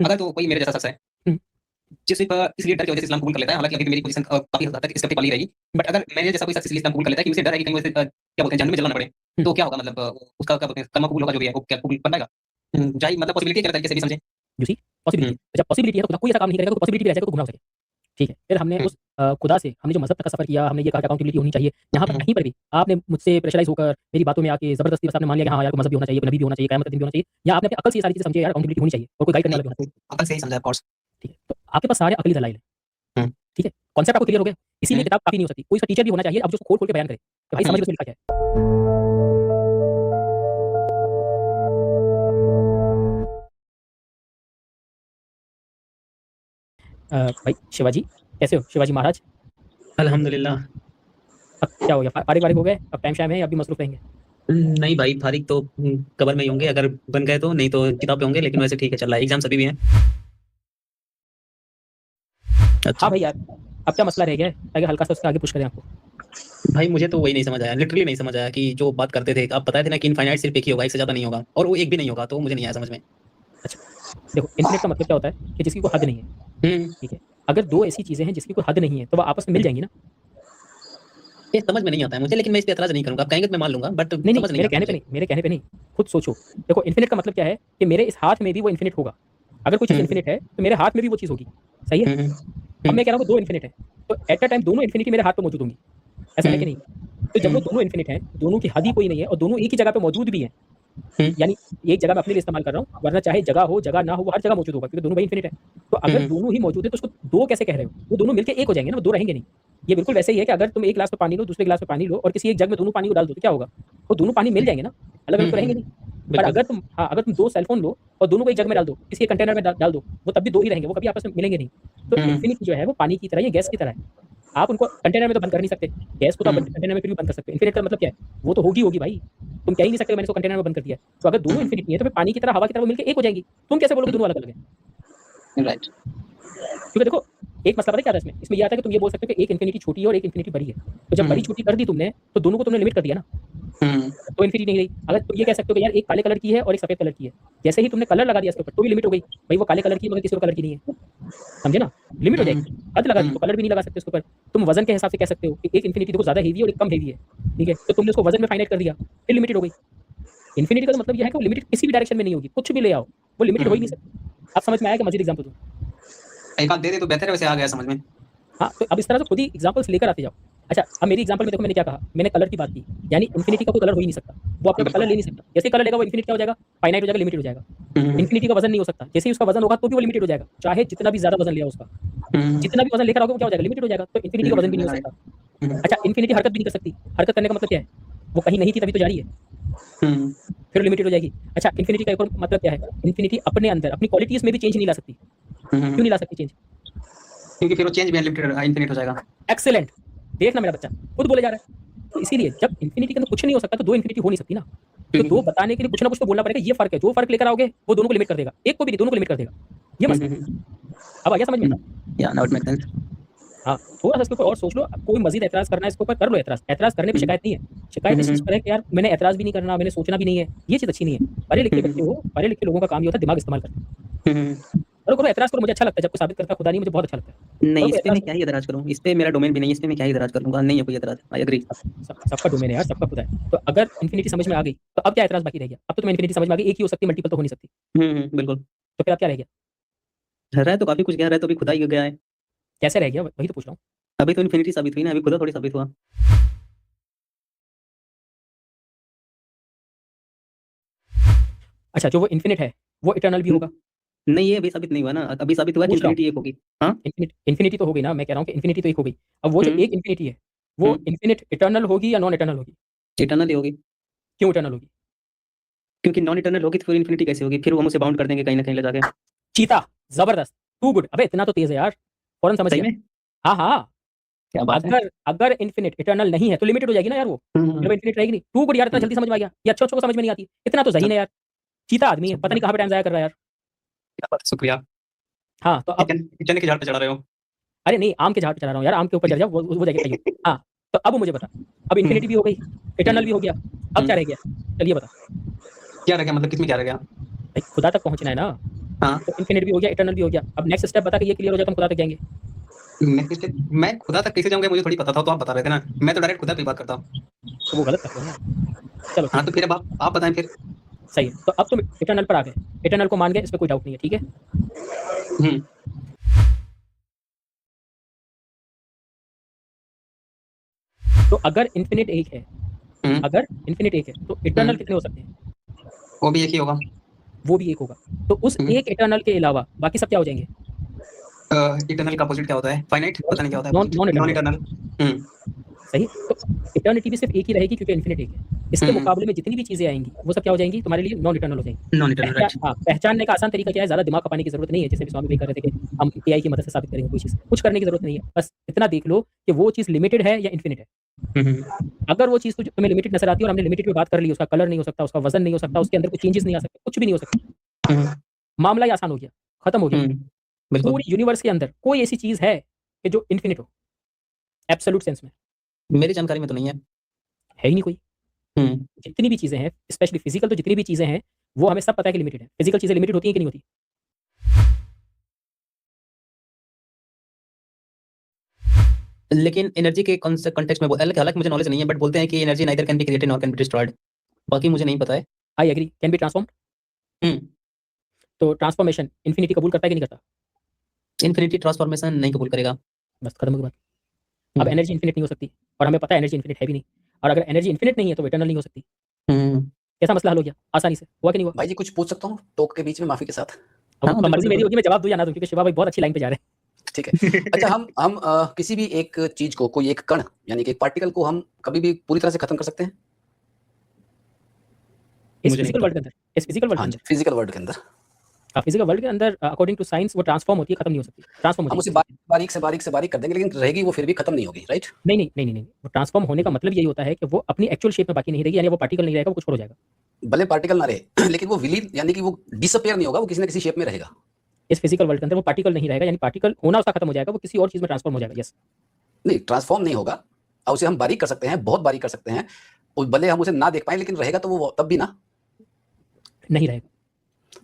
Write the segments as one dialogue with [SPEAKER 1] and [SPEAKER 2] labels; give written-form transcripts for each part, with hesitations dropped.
[SPEAKER 1] हुँ।
[SPEAKER 2] अगर तो कोई मेरे जैसा शख्स है,
[SPEAKER 1] हुँ।
[SPEAKER 2] जो सिर्फ़ इसलिए डर की वजह से इस्लाम कबूल कर लेता है, हालाँकि अभी भी मेरी पोज़ीशन काफ़ी हद तक स्केप्टिक वाली रहेगी। बट अगर मेरे जैसा कोई शख्स इसलिए इस्लाम कबूल कर लेता है कि उसे डर है कि कहीं वो इसे क्या बोलते हैं, जहन्नम में जलना ना पड़े,
[SPEAKER 1] हुँ।
[SPEAKER 2] तो क्या होगा मतलब उसका क्या बोलते हैं, कलमा कबूल होगा जो भी है, वो क्या कबूल कर पाएगा? जाहिर मतलब पॉसिबिलिटी है कि अलग तरीके से भी समझें।
[SPEAKER 1] यू सी पॉसिबिलिटी
[SPEAKER 2] हुँ,
[SPEAKER 1] है। तो जब पॉसिबिलिटी है तो खुदा कोई ऐसा काम नहीं करेगा तो पॉसिबिलिटी भी रह जाएगा तो गुमराह हो सके। ठीक है। फिर हमने
[SPEAKER 2] हुँ,
[SPEAKER 1] उस खुदा से हमने जो मज़हब तक का सफ़र किया, हमने ये कहा कि अकाउंटेबिलिटी होनी चाहिए। यहाँ पर
[SPEAKER 2] हुँ,
[SPEAKER 1] कहीं पर भी आपने मुझसे प्रेशराइज़ होकर मेरी बातों में आके ज़बरदस्ती बस आपने मान लिया कि हाँ यार, कोई मज़हब भी होना चाहिए, कोई नबी भी होना चाहिए, क़यामत का दिन भी होना चाहिए, या आपने अपनी अकल से ये सारी चीज़ें समझी है यार अकाउंटेबिलिटी होनी चाहिए और कोई गाइड करने
[SPEAKER 2] नहीं,
[SPEAKER 1] वाला भी होना चाहिए।
[SPEAKER 2] अकल से ही समझा ऑफ कोर्स।
[SPEAKER 1] ठीक है। तो आपके पास सारे अक़ली दलाइल हैं।
[SPEAKER 2] हुँ,
[SPEAKER 1] ठीक है। कॉन्सेप्ट आपको क्लियर हो गया? इसीलिए
[SPEAKER 2] हुँ,
[SPEAKER 1] किताब काफ़ी नहीं हो सकती। कोई इसका टीचर भी होना चाहिए अब जो उसको खोल-खोल के बयान करे कि भाई समझ
[SPEAKER 2] हुँ।
[SPEAKER 1] लो इसमें लिखा क्या है। भाई शिवाजी, कैसे हो? शिवाजी महाराज?
[SPEAKER 3] अल्हम्दुलिल्लाह।
[SPEAKER 1] अब क्या हो गया? फारिग-वारिग हो गए? अब टाइम-शाइम है या अभी मसरूफ़ रहेंगे?
[SPEAKER 3] नहीं भाई, फारिग तो कब्र में ही होंगे अगर बन गए तो, नहीं तो किताब पे होंगे, लेकिन वैसे ठीक है चल रहा है, एग्ज़ाम्स अभी भी हैं।
[SPEAKER 1] हाँ
[SPEAKER 3] अच्छा।
[SPEAKER 1] भाई यार, अब क्या मसला रह गया है ताकि हल्का-सा उसके आगे पुश करें आपको?
[SPEAKER 3] भाई मुझे तो वही नहीं समझ आया, लिटरली नहीं समझ आया कि जो बात करते थे, आप बताए थे ना कि इनफाइनाइट सिर्फ़ एक ही होगा, एक से ज़्यादा नहीं होगा, और वो एक भी नहीं होगा, तो मुझे नहीं आया समझ में।
[SPEAKER 1] अच्छा, देखो इन्फिनिट का मतलब क्या होता है कि जिसकी कोई हद नहीं है,
[SPEAKER 3] हुँ,
[SPEAKER 1] ठीक है? अगर 2 ऐसी चीज़ें हैं जिसकी कोई हद नहीं है, तो वो आपस में मिल
[SPEAKER 3] हुँ।
[SPEAKER 1] जाएँगी ना?
[SPEAKER 3] ये समझ में नहीं आता है मुझे, लेकिन मैं इस पे ऐतराज़ नहीं करूँगा। आप कहेंगे तो मैं मान लूँगा, बट
[SPEAKER 1] नहीं, नहीं,
[SPEAKER 3] समझ नहीं
[SPEAKER 1] मेरे
[SPEAKER 3] आता
[SPEAKER 1] कहने पे
[SPEAKER 3] मुझे।
[SPEAKER 1] नहीं, मेरे कहने पे नहीं, खुद सोचो। देखो इन्फिनिट का मतलब क्या है कि मेरे इस हाथ में भी वो इन्फिनिट होगा। अगर कोई चीज़
[SPEAKER 3] हुँ,
[SPEAKER 1] इन्फिनिट है, तो मेरे हाथ में भी वो चीज़ होगी, सही है?
[SPEAKER 3] हुँ, हुँ,
[SPEAKER 1] अब
[SPEAKER 3] हुँ,
[SPEAKER 1] मैं कह रहा हूँ कि 2 इन्फिनिट है, तो एट अ टाइम दोनों इन्फिनिटी मेरे हाथ पे मौजूद होंगी, ऐसा है कि नहीं?
[SPEAKER 3] हुँ,
[SPEAKER 1] तो जब वो
[SPEAKER 3] हुँ,
[SPEAKER 1] दोनों इन्फिनिट हैं, दोनों की हद ही कोई नहीं है और दोनों एक ही जगह पे मौजूद भी हैं,
[SPEAKER 3] हुँ,
[SPEAKER 1] यानी एक जगह मैं अपने लिए इस्तेमाल कर रहा हूँ, वरना चाहे जगह हो, जगह ना हो, वो हर जगह मौजूद होगा क्योंकि दोनों भाई इन्फिनिट है। तो अगर
[SPEAKER 3] हुँ,
[SPEAKER 1] दोनों ही मौजूद है तो उसको 2 कैसे कह रहे हो? वो दोनों मिलके 1 हो जाएँगे ना, वो 2 रहेंगे नहीं। ये बिल्कुल वैसे ही है कि अगर तुम एक गिलास में पानी लो, दूसरे गिलास में पानी लो और किसी एक जग में दोनों पानी को डाल दो, तो क्या होगा? वो दोनों पानी मिल जाएँगे ना, अलग-अलग
[SPEAKER 3] हुँ,
[SPEAKER 1] तो रहेंगे
[SPEAKER 3] हुँ,
[SPEAKER 1] नहीं। पर
[SPEAKER 3] बिल्कुल।
[SPEAKER 1] अगर तुम 2 सेल फ़ोन लो और दोनों को एक जग में डाल दो, किसी एक कंटेनर में डाल दो, वो तब भी 2 ही रहेंगे, वो कभी आपस में मिलेंगे नहीं। तो
[SPEAKER 3] हुँ,
[SPEAKER 1] इन्फिनिटी जो है वो पानी की तरह या गैस की तरह है। आप उनको कंटेनर में तो बंद कर नहीं सकते। गैस को तो आप
[SPEAKER 3] हुँ,
[SPEAKER 1] कंटेनर में फिर भी बंद कर सकते हो। इन्फिनिट का मतलब क्या है? वो तो होगी होगी भाई। तुम कह ही नहीं सकते मैंने इसको कंटेनर में बंद कर दिया है। तो अगर दोनों
[SPEAKER 3] हुँ,
[SPEAKER 1] इन्फिनिटी है तो फिर पानी की तरह, हवा की तरह वो मिलके एक हो जाएँगी। तुम कैसे बोलोगे दोनों अलग-अलग हैं?
[SPEAKER 2] राइट।
[SPEAKER 1] क्योंकि देखो, एक मसला पता है क्या आता है इसमें? इसमें ये आता है कि तुम ये बोल सकते हो कि एक इन्फिनिटी छोटी है और एक इन्फिनिटी बड़ी है। तो जब बड़ी
[SPEAKER 3] हुँ,
[SPEAKER 1] छोटी कर दी तुमने, तो दोनों को तुमने लिमिट कर दिया ना।
[SPEAKER 3] हुँ,
[SPEAKER 1] तो इन्फिनिटी नहीं रही। अगर तुम ये कह सकते हो कि यार एक काले कलर की है और एक सफेद कलर की है। जैसे ही तुमने कलर लगा दिया इसके ऊपर, तो भी लिमिट हो गई। भई वो काले कलर की है मगर किसी और कलर की नहीं है। समझे ना? लिमिट हो
[SPEAKER 3] हुँ,
[SPEAKER 1] जाएगी। हद लगा दी
[SPEAKER 3] हुँ,
[SPEAKER 1] तो कलर भी नहीं लगा सकते उसके ऊपर। तुम वज़न के हिसाब से कह सकते हो कि एक इन्फिनिटी देखो ज़्यादा हेवी है और एक कम हेवी है। ठीक है? तो तुमने उसको वज़न में फाइनाइट कर दिया, फिर लिमिटेड हो गई। इन्फिनिटी का तो मतलब ये है कि वो लिमिटेड किसी भी डायरेक्शन में नहीं होगी। कुछ भी ले आओ, वो लिमिटेड हो ही नहीं
[SPEAKER 3] हुँ।
[SPEAKER 1] सकती। अब समझ में आया कि मज़ीद एग्ज़ाम्पल दूँ?
[SPEAKER 2] एक आध दे दे तो बेहतर है, वैसे आ गया समझ में।
[SPEAKER 1] हाँ, तो अब इस तरह से खुद ही एग्ज़ाम्पल्स लेकर आते जाओ। अच्छा, अब मेरी एग्ज़ाम्पल में देखो मैंने क्या कहा? मैंने कलर की बात की, यानी इन्फिनिटी का कोई कलर हो ही नहीं सकता। वो अपने ऊपर कलर
[SPEAKER 2] बिल्कुल।
[SPEAKER 1] ले नहीं सकता। जैसे ही कलर लेगा वो इन्फिनिट क्या हो जाएगा? फाइनाइट हो जाएगा, लिमिटेड हो जाएगा।
[SPEAKER 3] हुँ, हुँ,
[SPEAKER 1] इन्फिनिटी का वज़न नहीं हो सकता। जैसे ही उसका वज़न होगा तो भी वो लिमिटेड हो जाएगा। चाहे जितना भी ज़्यादा वज़न ले आओ उसका।
[SPEAKER 3] हुँ,
[SPEAKER 1] जितना भी वज़न लेकर आओगे वो क्या हो जाएगा? लिमिटेड हो जाएगा। तो इन्फिनिटी का
[SPEAKER 3] लिमिट
[SPEAKER 1] वज़न
[SPEAKER 3] हो
[SPEAKER 1] भी नहीं हो
[SPEAKER 3] जाएगा, राइट।
[SPEAKER 1] सकता।
[SPEAKER 3] हुँ,
[SPEAKER 1] अच्छा, इन्फिनिटी हरकत भी नहीं कर सकती। हरकत करने का मतलब क्या है? वो कहीं नहीं थी तभी तो जा रही है,
[SPEAKER 3] हुँ,
[SPEAKER 1] फिर लिमिटेड हो जाएगी। अच्छा, इन्फिनिटी का एक और मतलब क्या है? इन्फिनिटी अपने अंदर अपनी क्वालिटीज़ में भी चेंज नहीं ला सकती।
[SPEAKER 3] हुँ,
[SPEAKER 1] क्यों
[SPEAKER 3] हुँ,
[SPEAKER 1] नहीं ला सकती चेंज?
[SPEAKER 2] क्योंकि फिर वो चेंज भी अनलिमिटेड इनफिनिट हो जाएगा।
[SPEAKER 1] एक्सीलेंट! देखना मेरा बच्चा, खुद बोले जा रहा है। तो इसीलिए जब इन्फिनिटी के अंदर कुछ नहीं हो सकता तो 2 इन्फिनिटी हो नहीं सकती ना। तो 2
[SPEAKER 3] हुँ,
[SPEAKER 1] बताने के लिए कुछ ना कुछ तो बोलना पड़ेगा, ये फ़र्क है। जो फ़र्क लेकर आओगे वो दोनों को लिमिट कर देगा। एक को भी नहीं, दोनों को लिमिट कर देगा। ये
[SPEAKER 3] हुँ,
[SPEAKER 1] मसला है।
[SPEAKER 3] हुँ,
[SPEAKER 1] अब आ गया समझ में?
[SPEAKER 3] हुँ। या नाउ इट मेक्स सेंस।
[SPEAKER 1] हाँ, थोड़ा-सा इसके ऊपर और सोच लो। कोई मज़ीद ऐतराज़ करना है इसके ऊपर कर लो ऐतराज़। ऐतराज़ करने पे
[SPEAKER 3] हुँ,
[SPEAKER 1] शिकायत नहीं है।
[SPEAKER 3] हुँ,
[SPEAKER 1] शिकायत इस चीज़
[SPEAKER 3] हुँ,
[SPEAKER 1] पर है कि यार मैंने ऐतराज़ भी नहीं करना, मैंने सोचना भी नहीं है। ये चीज़ अच्छी नहीं है। पढ़े-लिखे
[SPEAKER 3] हुँ,
[SPEAKER 1] बच्चे
[SPEAKER 3] हुँ,
[SPEAKER 1] हो, पढ़े-लिखे लोगों का काम ये होता है दिमाग इस्तेमाल करना।
[SPEAKER 3] हुँ, हुँ।
[SPEAKER 1] करो, करो ऐतराज़ करो, मुझे अच्छा लगता है जब कोई साबित करता है खुदा नहीं, मुझे बहुत अच्छा लगता है।
[SPEAKER 3] नहीं,
[SPEAKER 1] करो
[SPEAKER 3] इस
[SPEAKER 1] कोई
[SPEAKER 3] पे
[SPEAKER 1] ऐतराज़
[SPEAKER 3] मैं
[SPEAKER 1] करो।
[SPEAKER 3] क्या ही एतराज़ करूँ? इस पे मेरा डोमेन भी नहीं है, इस पे मैं क्या ही एतराज़ कर लूँगा? नहीं है कोई एतराज़। I agree.
[SPEAKER 1] सबका डोमेन है यार, सबका खुदा है। तो अगर इन्फिनिटी समझ में आ गई, तो अब क्या ऐतराज़ बाकी रह गया? अब तो तुम्हें इन्फिनिटी समझ में आ गई, एक ही हो सकती है, मल्टीपल तो हो नहीं सकती।
[SPEAKER 3] हुँ, हुँ, बिल्कुल।
[SPEAKER 1] तो फिर अब क्या रह गया?
[SPEAKER 3] रह तो काफ़ी कुछ गया, रह तो अभी खुदा ही गया है।
[SPEAKER 1] कैसे रह गया? वही तो पूछ रहा हूँ।
[SPEAKER 3] अभी तो इन्फिनिटी साबित हुई ना, अभी खुदा थोड़ी साबित हुआ।
[SPEAKER 1] अच्छा, जो वो इन्फिनिट है, वो इटर्नल भी
[SPEAKER 3] हुँ,
[SPEAKER 1] होगा?
[SPEAKER 3] नहीं ये अभी साबित नहीं हुआ ना, अभी साबित हुआ कि
[SPEAKER 1] पूछ रहा हूँ।
[SPEAKER 3] इन्फिनिटी एक होगी। हाँ?
[SPEAKER 1] इन्फिनिटी तो हो गई ना, मैं कह रहा हूँ कि इन्फिनिटी तो एक हो गई। अब वो जो
[SPEAKER 3] हुँ,
[SPEAKER 1] एक इन्फिनिटी है, वो
[SPEAKER 3] हुँ,
[SPEAKER 1] इन्फिनिट इटर्नल होगी या नॉन इटर्नल होगी?
[SPEAKER 3] इटर्नल ही होगी।
[SPEAKER 1] क्यों इटर्नल होगी?
[SPEAKER 3] क्योंकि नॉन इटर्नल होगी तो फिर इन्फिनिटी कैसे होगी? फिर वो हम उसे बाउंड कर देंगे कहीं न कहीं ले जाके।
[SPEAKER 1] चीता, ज़बरदस्त, टू गुड। अबे इतना तो तेज़ है यार, फ़ौरन समझ
[SPEAKER 3] सही
[SPEAKER 1] गया।
[SPEAKER 3] में?
[SPEAKER 1] हाँ, हाँ,
[SPEAKER 3] क्या बात है!
[SPEAKER 1] अगर अगर इन्फिनिट इटर्नल नहीं है, तो लिमिटेड हो जाएगी ना यार वो।
[SPEAKER 3] हुँ,
[SPEAKER 1] फिर वो
[SPEAKER 3] हुँ,
[SPEAKER 1] इन्फिनिट रहेगी नहीं। टू गुड यार, इतना
[SPEAKER 3] हुँ,
[SPEAKER 1] जल्दी समझ में आ गया। ये अच्छों-अच्छों को समझ में नहीं आती। इतना तो ज़हीन है
[SPEAKER 2] सब
[SPEAKER 1] यार। चीता आदमी है, पता नहीं
[SPEAKER 2] शुक्रिया,
[SPEAKER 1] कहाँ पे टाइम ज़ाया कर रहा है यार।
[SPEAKER 2] क्या बात है, शुक्रिया।
[SPEAKER 1] हाँ, तो अब
[SPEAKER 2] किचन के झाड़ पे चढ़ा रहे हो।
[SPEAKER 1] अरे नहीं, आम के झाड़ पे चढ़ा रहा हूँ यार, आम के ऊपर चढ़ जाओ, वो हो जाएगी कय्यूम। हाँ, तो अब मुझे बता, अब
[SPEAKER 2] हुँ,
[SPEAKER 1] इन्फिनिटी भी हो गई, इटर्नल भी हो
[SPEAKER 2] हुँ,
[SPEAKER 1] गया, अब
[SPEAKER 2] हुँ।
[SPEAKER 1] क्या रह गया? चलिए बता।
[SPEAKER 2] क्या रह गया मतलब किसमें क्या रह गया?
[SPEAKER 1] भाई खुदा तक पहुँचना है ना।
[SPEAKER 3] हाँ।
[SPEAKER 1] तो इन्फिनिट भी हो गया, इटर्नल भी हो गया। अब नेक्स्ट स्टेप बता कि ये क्लियर हो जाए तो हम खुदा तक जाएंगे।
[SPEAKER 2] मैं खुदा तक कैसे जाऊंगा मुझे थोड़ी पता था, तो आप बता रहे थे ना, मैं तो डायरेक्ट खुदा पे बात करता हूँ।
[SPEAKER 1] तो वो गलत करते हो ना यार। चलो ठीक
[SPEAKER 2] हाँ
[SPEAKER 1] है,
[SPEAKER 2] तो फिर अब आप बताएं फिर।
[SPEAKER 1] सही है। तो अब तुम इटर्नल पर आ गए, इटर्नल को मान गए, इस पर कोई डाउट नहीं है, ठीक है।
[SPEAKER 2] हम्म
[SPEAKER 1] तो अगर इन्फिनिट एक है,
[SPEAKER 2] हम्म
[SPEAKER 1] अगर इन्फिनिट एक है तो इटर्नल कितने हो सकते हैं?
[SPEAKER 2] वो भी एक ही होगा।
[SPEAKER 1] वो भी एक होगा। तो उस एक इटर्नल के अलावा बाकी सब क्या हो जाएंगे?
[SPEAKER 2] इटर्नल का अपोजिट क्या होता है? फाइनाइट, पता नहीं क्या होता है
[SPEAKER 1] non
[SPEAKER 2] opposite.
[SPEAKER 1] Non
[SPEAKER 2] non
[SPEAKER 1] eternal.
[SPEAKER 2] Eternal.
[SPEAKER 1] सही। तो इटर्निटी भी सिर्फ एक ही रहेगी क्योंकि इन्फिनिट एक है। इसके मुकाबले में जितनी भी चीजें आएंगी वो सब क्या हो जाएंगी तुम्हारे लिए? नॉन इटर्नल हो जाएंगी।
[SPEAKER 3] Non eternal, right.
[SPEAKER 1] हाँ, पहचानने का आसान तरीका क्या है? ज्यादा दिमाग खपाने की जरूरत नहीं है, जैसे भी स्वामी भाई कर रहे थे कि हम एआई की मदद से साबित करेंगे कोई चीज। कुछ करने की जरूरत नहीं है, बस इतना देख लो कि वो चीज लिमिटेड है या इन्फिनिट है। अगर वो चीज तुम्हें लिमिटेड नजर आती है और हमने लिमिटेड पे बात कर ली, उसका कलर नहीं हो सकता, उसका वजन नहीं हो सकता, उसके अंदर कुछ चेंजेस नहीं आ सकते, कुछ भी नहीं हो सकता, मामला ही आसान हो गया, खत्म हो गया।
[SPEAKER 3] बिल्कुल।
[SPEAKER 1] पूरी यूनिवर्स के अंदर कोई ऐसी चीज है कि जो इन्फिनिट हो एब्सोल्यूट सेंस में?
[SPEAKER 3] मेरी जानकारी में तो नहीं है।
[SPEAKER 1] है ही नहीं कोई।
[SPEAKER 3] हम्म
[SPEAKER 1] जितनी भी चीजें हैं, स्पेशली फिजिकल, तो जितनी भी चीजें हैं वो हमें सब पता है कि लिमिटेड है। फिजिकल चीजें लिमिटेड होती हैं कि नहीं होती?
[SPEAKER 3] लेकिन एनर्जी के कॉन्टेक्स्ट में हालांकि मुझे नॉलेज नहीं है, बट बोलते हैं कि energy neither can be created nor can be destroyed. बाकी मुझे नहीं पता है।
[SPEAKER 1] I agree, can be transform.
[SPEAKER 3] Hmm
[SPEAKER 1] तो ट्रांसफॉर्मेशन इन्फिनिटी कबूल करता है कि नहीं करता?
[SPEAKER 3] इन्फिनिटी ट्रांसफॉर्मेशन नहीं कबूल करेगा।
[SPEAKER 1] बस खत्म हो गई बात। अब एनर्जी इन्फिनिट नहीं हो सकती, और हमें पता है एनर्जी इन्फिनिट है भी नहीं। और अगर एनर्जी इन्फिनिट नहीं है तो इटर्नल नहीं हो सकती।
[SPEAKER 3] हम्म
[SPEAKER 1] कैसा मसला हल हो गया आसानी से? हुआ कि नहीं हुआ?
[SPEAKER 4] भाई जी कुछ पूछ सकता हूँ टोक के बीच में, माफी के साथ?
[SPEAKER 1] अब
[SPEAKER 3] हाँ, बिल्कुल,
[SPEAKER 1] मर्जी मेरी
[SPEAKER 3] बिल्कुल।
[SPEAKER 1] होगी, मैं जवाब दूं या ना दूं, क्योंकि शिवा भाई बहुत अच्छी लाइन पे जा रहे हैं।
[SPEAKER 4] ठीक है। अच्छा, हम किसी भी एक चीज को, कोई एक कण यानी कि एक पार्टिकल को हम कभी भी पूरी तरह से खत्म कर सकते हैं?
[SPEAKER 1] इस
[SPEAKER 3] मुझे नहीं
[SPEAKER 1] फिजिकल
[SPEAKER 3] पता।
[SPEAKER 1] वर्ल्ड के अंदर, इस फिजिकल वर्ल्ड के
[SPEAKER 4] हाँ
[SPEAKER 1] अंदर,
[SPEAKER 4] जी, फिजिकल वर्ल्ड के अंदर
[SPEAKER 1] फिजिकल वर्ल्ड के अंदर अकॉर्डिंग टू साइंस वो ट्रांसफॉर्म होती है, खत्म नहीं हो सकती। ट्रांसफॉर्म हो
[SPEAKER 4] हम उसे
[SPEAKER 1] जाएगी।
[SPEAKER 4] बारीक से बारीक कर देंगे, लेकिन रहेगी वो फिर भी खत्म नहीं होगी, राइट?
[SPEAKER 1] नहीं नहीं नहीं नहीं नहीं, वो ट्रांसफॉर्म होने का मतलब यही होता है कि वो अपनी एक्चुअल शेप में बाकी नहीं रहेगी, यानी वो पार्टिकल नहीं रहेगा, वो कुछ और हो जाएगा।
[SPEAKER 4] भले पार्टिकल ना रहे लेकिन वो विलीन यानी कि वो डिसअपियर नहीं होगा, वो किसी न किसी शेप में रहेगा।
[SPEAKER 1] इस फिजिकल वर्ल्ड के अंदर वो पार्टिकल नहीं रहेगा, यानी पार्टिकल होना उसका खत्म हो जाएगा, वो किसी और चीज में ट्रांसफॉर्म हो जाएगा। यस।
[SPEAKER 4] नहीं, ट्रांसफॉर्म नहीं होगा, और उसे हम बारीक कर सकते हैं, बहुत बारीक कर सकते हैं, और भले हम उसे ना देख पाए, लेकिन रहेगा तो वो तब भी ना।
[SPEAKER 1] नहीं रहेगा।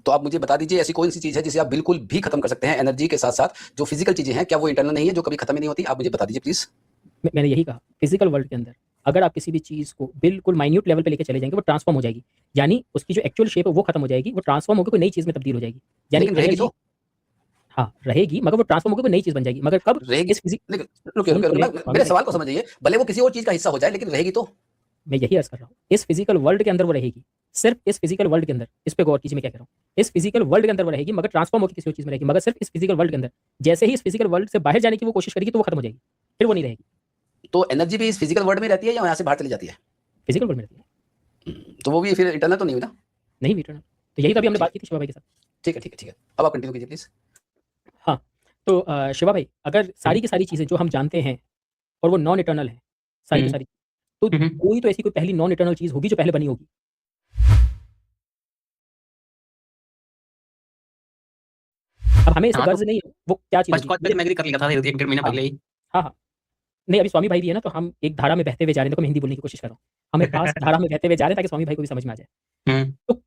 [SPEAKER 4] तो आप मुझे बता दीजिए ऐसी कौन सी चीज है जिसे आप बिल्कुल भी खत्म कर सकते हैं एनर्जी के साथ साथ? जो फिजिकल चीजें हैं, क्या वो इंटरनल नहीं है, जो कभी खत्म ही नहीं होती? आप मुझे बता दीजिए प्लीज।
[SPEAKER 1] मैंने यही कहा, फिजिकल वर्ल्ड के अंदर अगर आप किसी भी चीज को बिल्कुल माइन्यूट लेवल पे लेके चले जाएंगे, वो ट्रांसफॉर्म हो जाएगी, यानी उसकी जो एक्चुअल शेप है वो खत्म हो जाएगी, वो ट्रांसफॉर्म होकर कोई नई चीज में तब्दील हो जाएगी। यानी
[SPEAKER 4] लेकिन रहेगी
[SPEAKER 1] एनर्जी,
[SPEAKER 4] तो?
[SPEAKER 1] हाँ रहेगी, मगर वो ट्रांसफॉर्म होकर कोई नई चीज बन जाएगी। मगर कब?
[SPEAKER 4] रहेगी,
[SPEAKER 1] इस फिजिक
[SPEAKER 4] लेकिन रुकिए, मेरे सवाल को समझिए। भले वो किसी और चीज का हिस्सा हो जाए, लेकिन रहेगी तो?
[SPEAKER 1] मैं यही अर्ज कर रहा हूँ, इस फिजिकल वर्ल्ड के अंदर वो रहेगी, सिर्फ इस फिजिकल वर्ल्ड के अंदर। इस पे गौर कीजिए मैं क्या कह रहा हूँ। इस फिजिकल वर्ल्ड के अंदर वो रहेगी, मगर ट्रांसफॉर्म होकर किसी और चीज में रहेगी, मगर सिर्फ इस फिजिकल वर्ल्ड के अंदर। जैसे ही इस फिजिकल वर्ल्ड से बाहर जाने की वो कोशिश करेगी तो वो खत्म हो जाएगी, फिर वो नहीं रहेगी।
[SPEAKER 4] तो एनर्जी भी इस फिजिकल वर्ल्ड में रहती है या यहाँ से बाहर चली जाती है?
[SPEAKER 1] फिजिकल वर्ल्ड में रहती है।
[SPEAKER 4] तो वो भी फिर इंटरनल तो नहीं हुई ना?
[SPEAKER 1] नहीं इटर्नल। तो यही तो अभी हमने बात की थी शिवा भाई के साथ।
[SPEAKER 4] ठीक है, अब आप कंटिन्यू कीजिए प्लीज।
[SPEAKER 1] हाँ, तो शिवा भाई, अगर सारी की सारी चीजें जो हम जानते हैं और वो नॉन इटर्नल है, सारी की सारी, तो कोई तो ऐसी कोई पहली नॉन इटर्नल चीज होगी जो पहले बनी होगी। अब हमें इससे
[SPEAKER 3] हाँ,
[SPEAKER 1] गर्ज नहीं है वो क्या चीज
[SPEAKER 3] फर्स्ट कॉल पे
[SPEAKER 1] होगी।
[SPEAKER 3] मैं एग्री कर लिया था 1 डेढ़ महीना पहले ही।
[SPEAKER 1] हाँ हाँ, नहीं अभी स्वामी भाई भी है ना, तो हम एक धारा में बहते हुए जा रहे हैं। देखो मैं हिंदी बोलने की कोशिश कर रहा हूँ, हमें पास धारा में बहते हुए जा रहे हैं ताकि स्वामी भाई को भी समझ में आ जाए। तो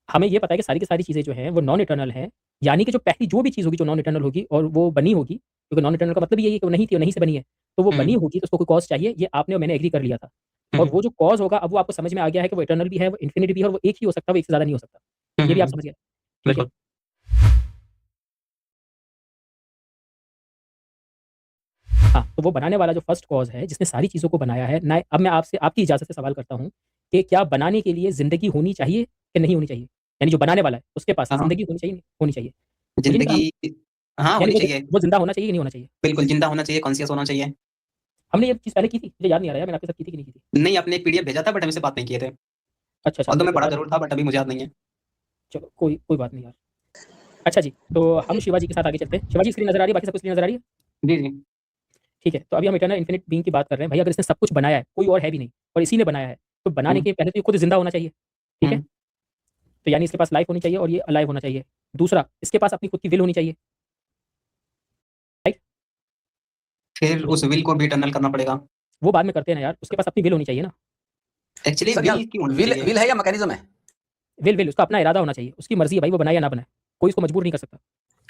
[SPEAKER 1] हमें ये पता है कि सारी की सारी चीजें जो हैं वो नॉन इटर्नल है, यानी कि जो पहली जो भी चीज होगी जो नॉन इटर्नल होगी और वो बनी होगी, क्योंकि नॉन इटर्नल का मतलब यही है कि वो नहीं थी और नहीं से बनी है, तो वो बनी होगी तो उसको कोई कॉज चाहिए। ये आपने और मैंने एग्री कर लिया था। और वो जो कॉज होगा, अब वो आपको समझ में आ गया है कि वो इटर्नल भी है, वो इन्फिनिट भी है, और वो एक ही हो सकता है, वो एक से ज्यादा नहीं हो सकता। ये भी आप समझ गए? ठीक है।
[SPEAKER 3] बिल्कुल।
[SPEAKER 1] हाँ, तो वो बनाने वाला जो फर्स्ट कॉज है जिसने सारी चीज़ों को बनाया है ना। अब मैं आपसे आपकी इजाज़त से सवाल करता हूँ कि क्या बनाने के लिए ज़िंदगी होनी चाहिए कि नहीं होनी चाहिए? यानी जो बनाने वाला है उसके पास
[SPEAKER 2] हाँ।
[SPEAKER 1] ज़िंदगी होनी चाहिए, नहीं होनी चाहिए? मुझे नहीं पता
[SPEAKER 2] जिंदगी, हाँ
[SPEAKER 1] यानी
[SPEAKER 2] होनी चाहिए,
[SPEAKER 1] वो ज़िंदा होना चाहिए कि नहीं होना चाहिए?
[SPEAKER 2] बिल्कुल जिंदा होना चाहिए, कॉन्शियस होना चाहिए।
[SPEAKER 1] हमने ये चीज़ पहले की थी, मुझे याद नहीं आ रहा है मैंने आपके साथ की थी कि नहीं की थी।
[SPEAKER 2] नहीं, आपने एक पीडीएफ भेजा था बट हमसे बात नहीं किए थे।
[SPEAKER 1] अच्छा, अच्छा,
[SPEAKER 2] और तो
[SPEAKER 1] तो
[SPEAKER 2] मैं
[SPEAKER 1] फिर
[SPEAKER 2] पढ़ा
[SPEAKER 1] याद
[SPEAKER 2] जरूर था बट अभी मुझे याद नहीं है।
[SPEAKER 1] चलो कोई कोई बात नहीं यार। अच्छा जी, तो हम शिवाजी के साथ आगे चलते हैं। शिवाजी स्क्रीन नज़र आ रही है? बाकी सब कुछ स्क्रीन नज़र आ रही है?
[SPEAKER 2] जी जी।
[SPEAKER 1] ठीक है, तो अभी हम इटर्नल इन्फिनिट बीइंग की बात कर रहे हैं। भाई अगर इसने सब कुछ बनाया है, कोई और है भी नहीं, और इसी ने बनाया है, तो बनाने के पहले तो ये खुद जिंदा होना चाहिए, ठीक है? तो यानी इसके पास लाइफ होनी चाहिए और ये अलाइव होना चाहिए। दूसरा, इसके पास अपनी खुद की विल होनी चाहिए, राइट?
[SPEAKER 2] फिर उस विल को भी टनल करना पड़ेगा।
[SPEAKER 1] वो बाद में करते हैं ना यार, उसके पास अपनी विल होनी चाहिए ना।
[SPEAKER 2] एक्चुअली
[SPEAKER 4] सर, यहाँ
[SPEAKER 2] विल क्यों होनी
[SPEAKER 4] विल
[SPEAKER 2] चाहिए?
[SPEAKER 4] विल है या मैकेनिज्म है?
[SPEAKER 1] विल उसका अपना इरादा होना चाहिए, उसकी मर्जी है भाई वो बनाए या ना बनाए। कोई उसको मजबूर नहीं कर सकता।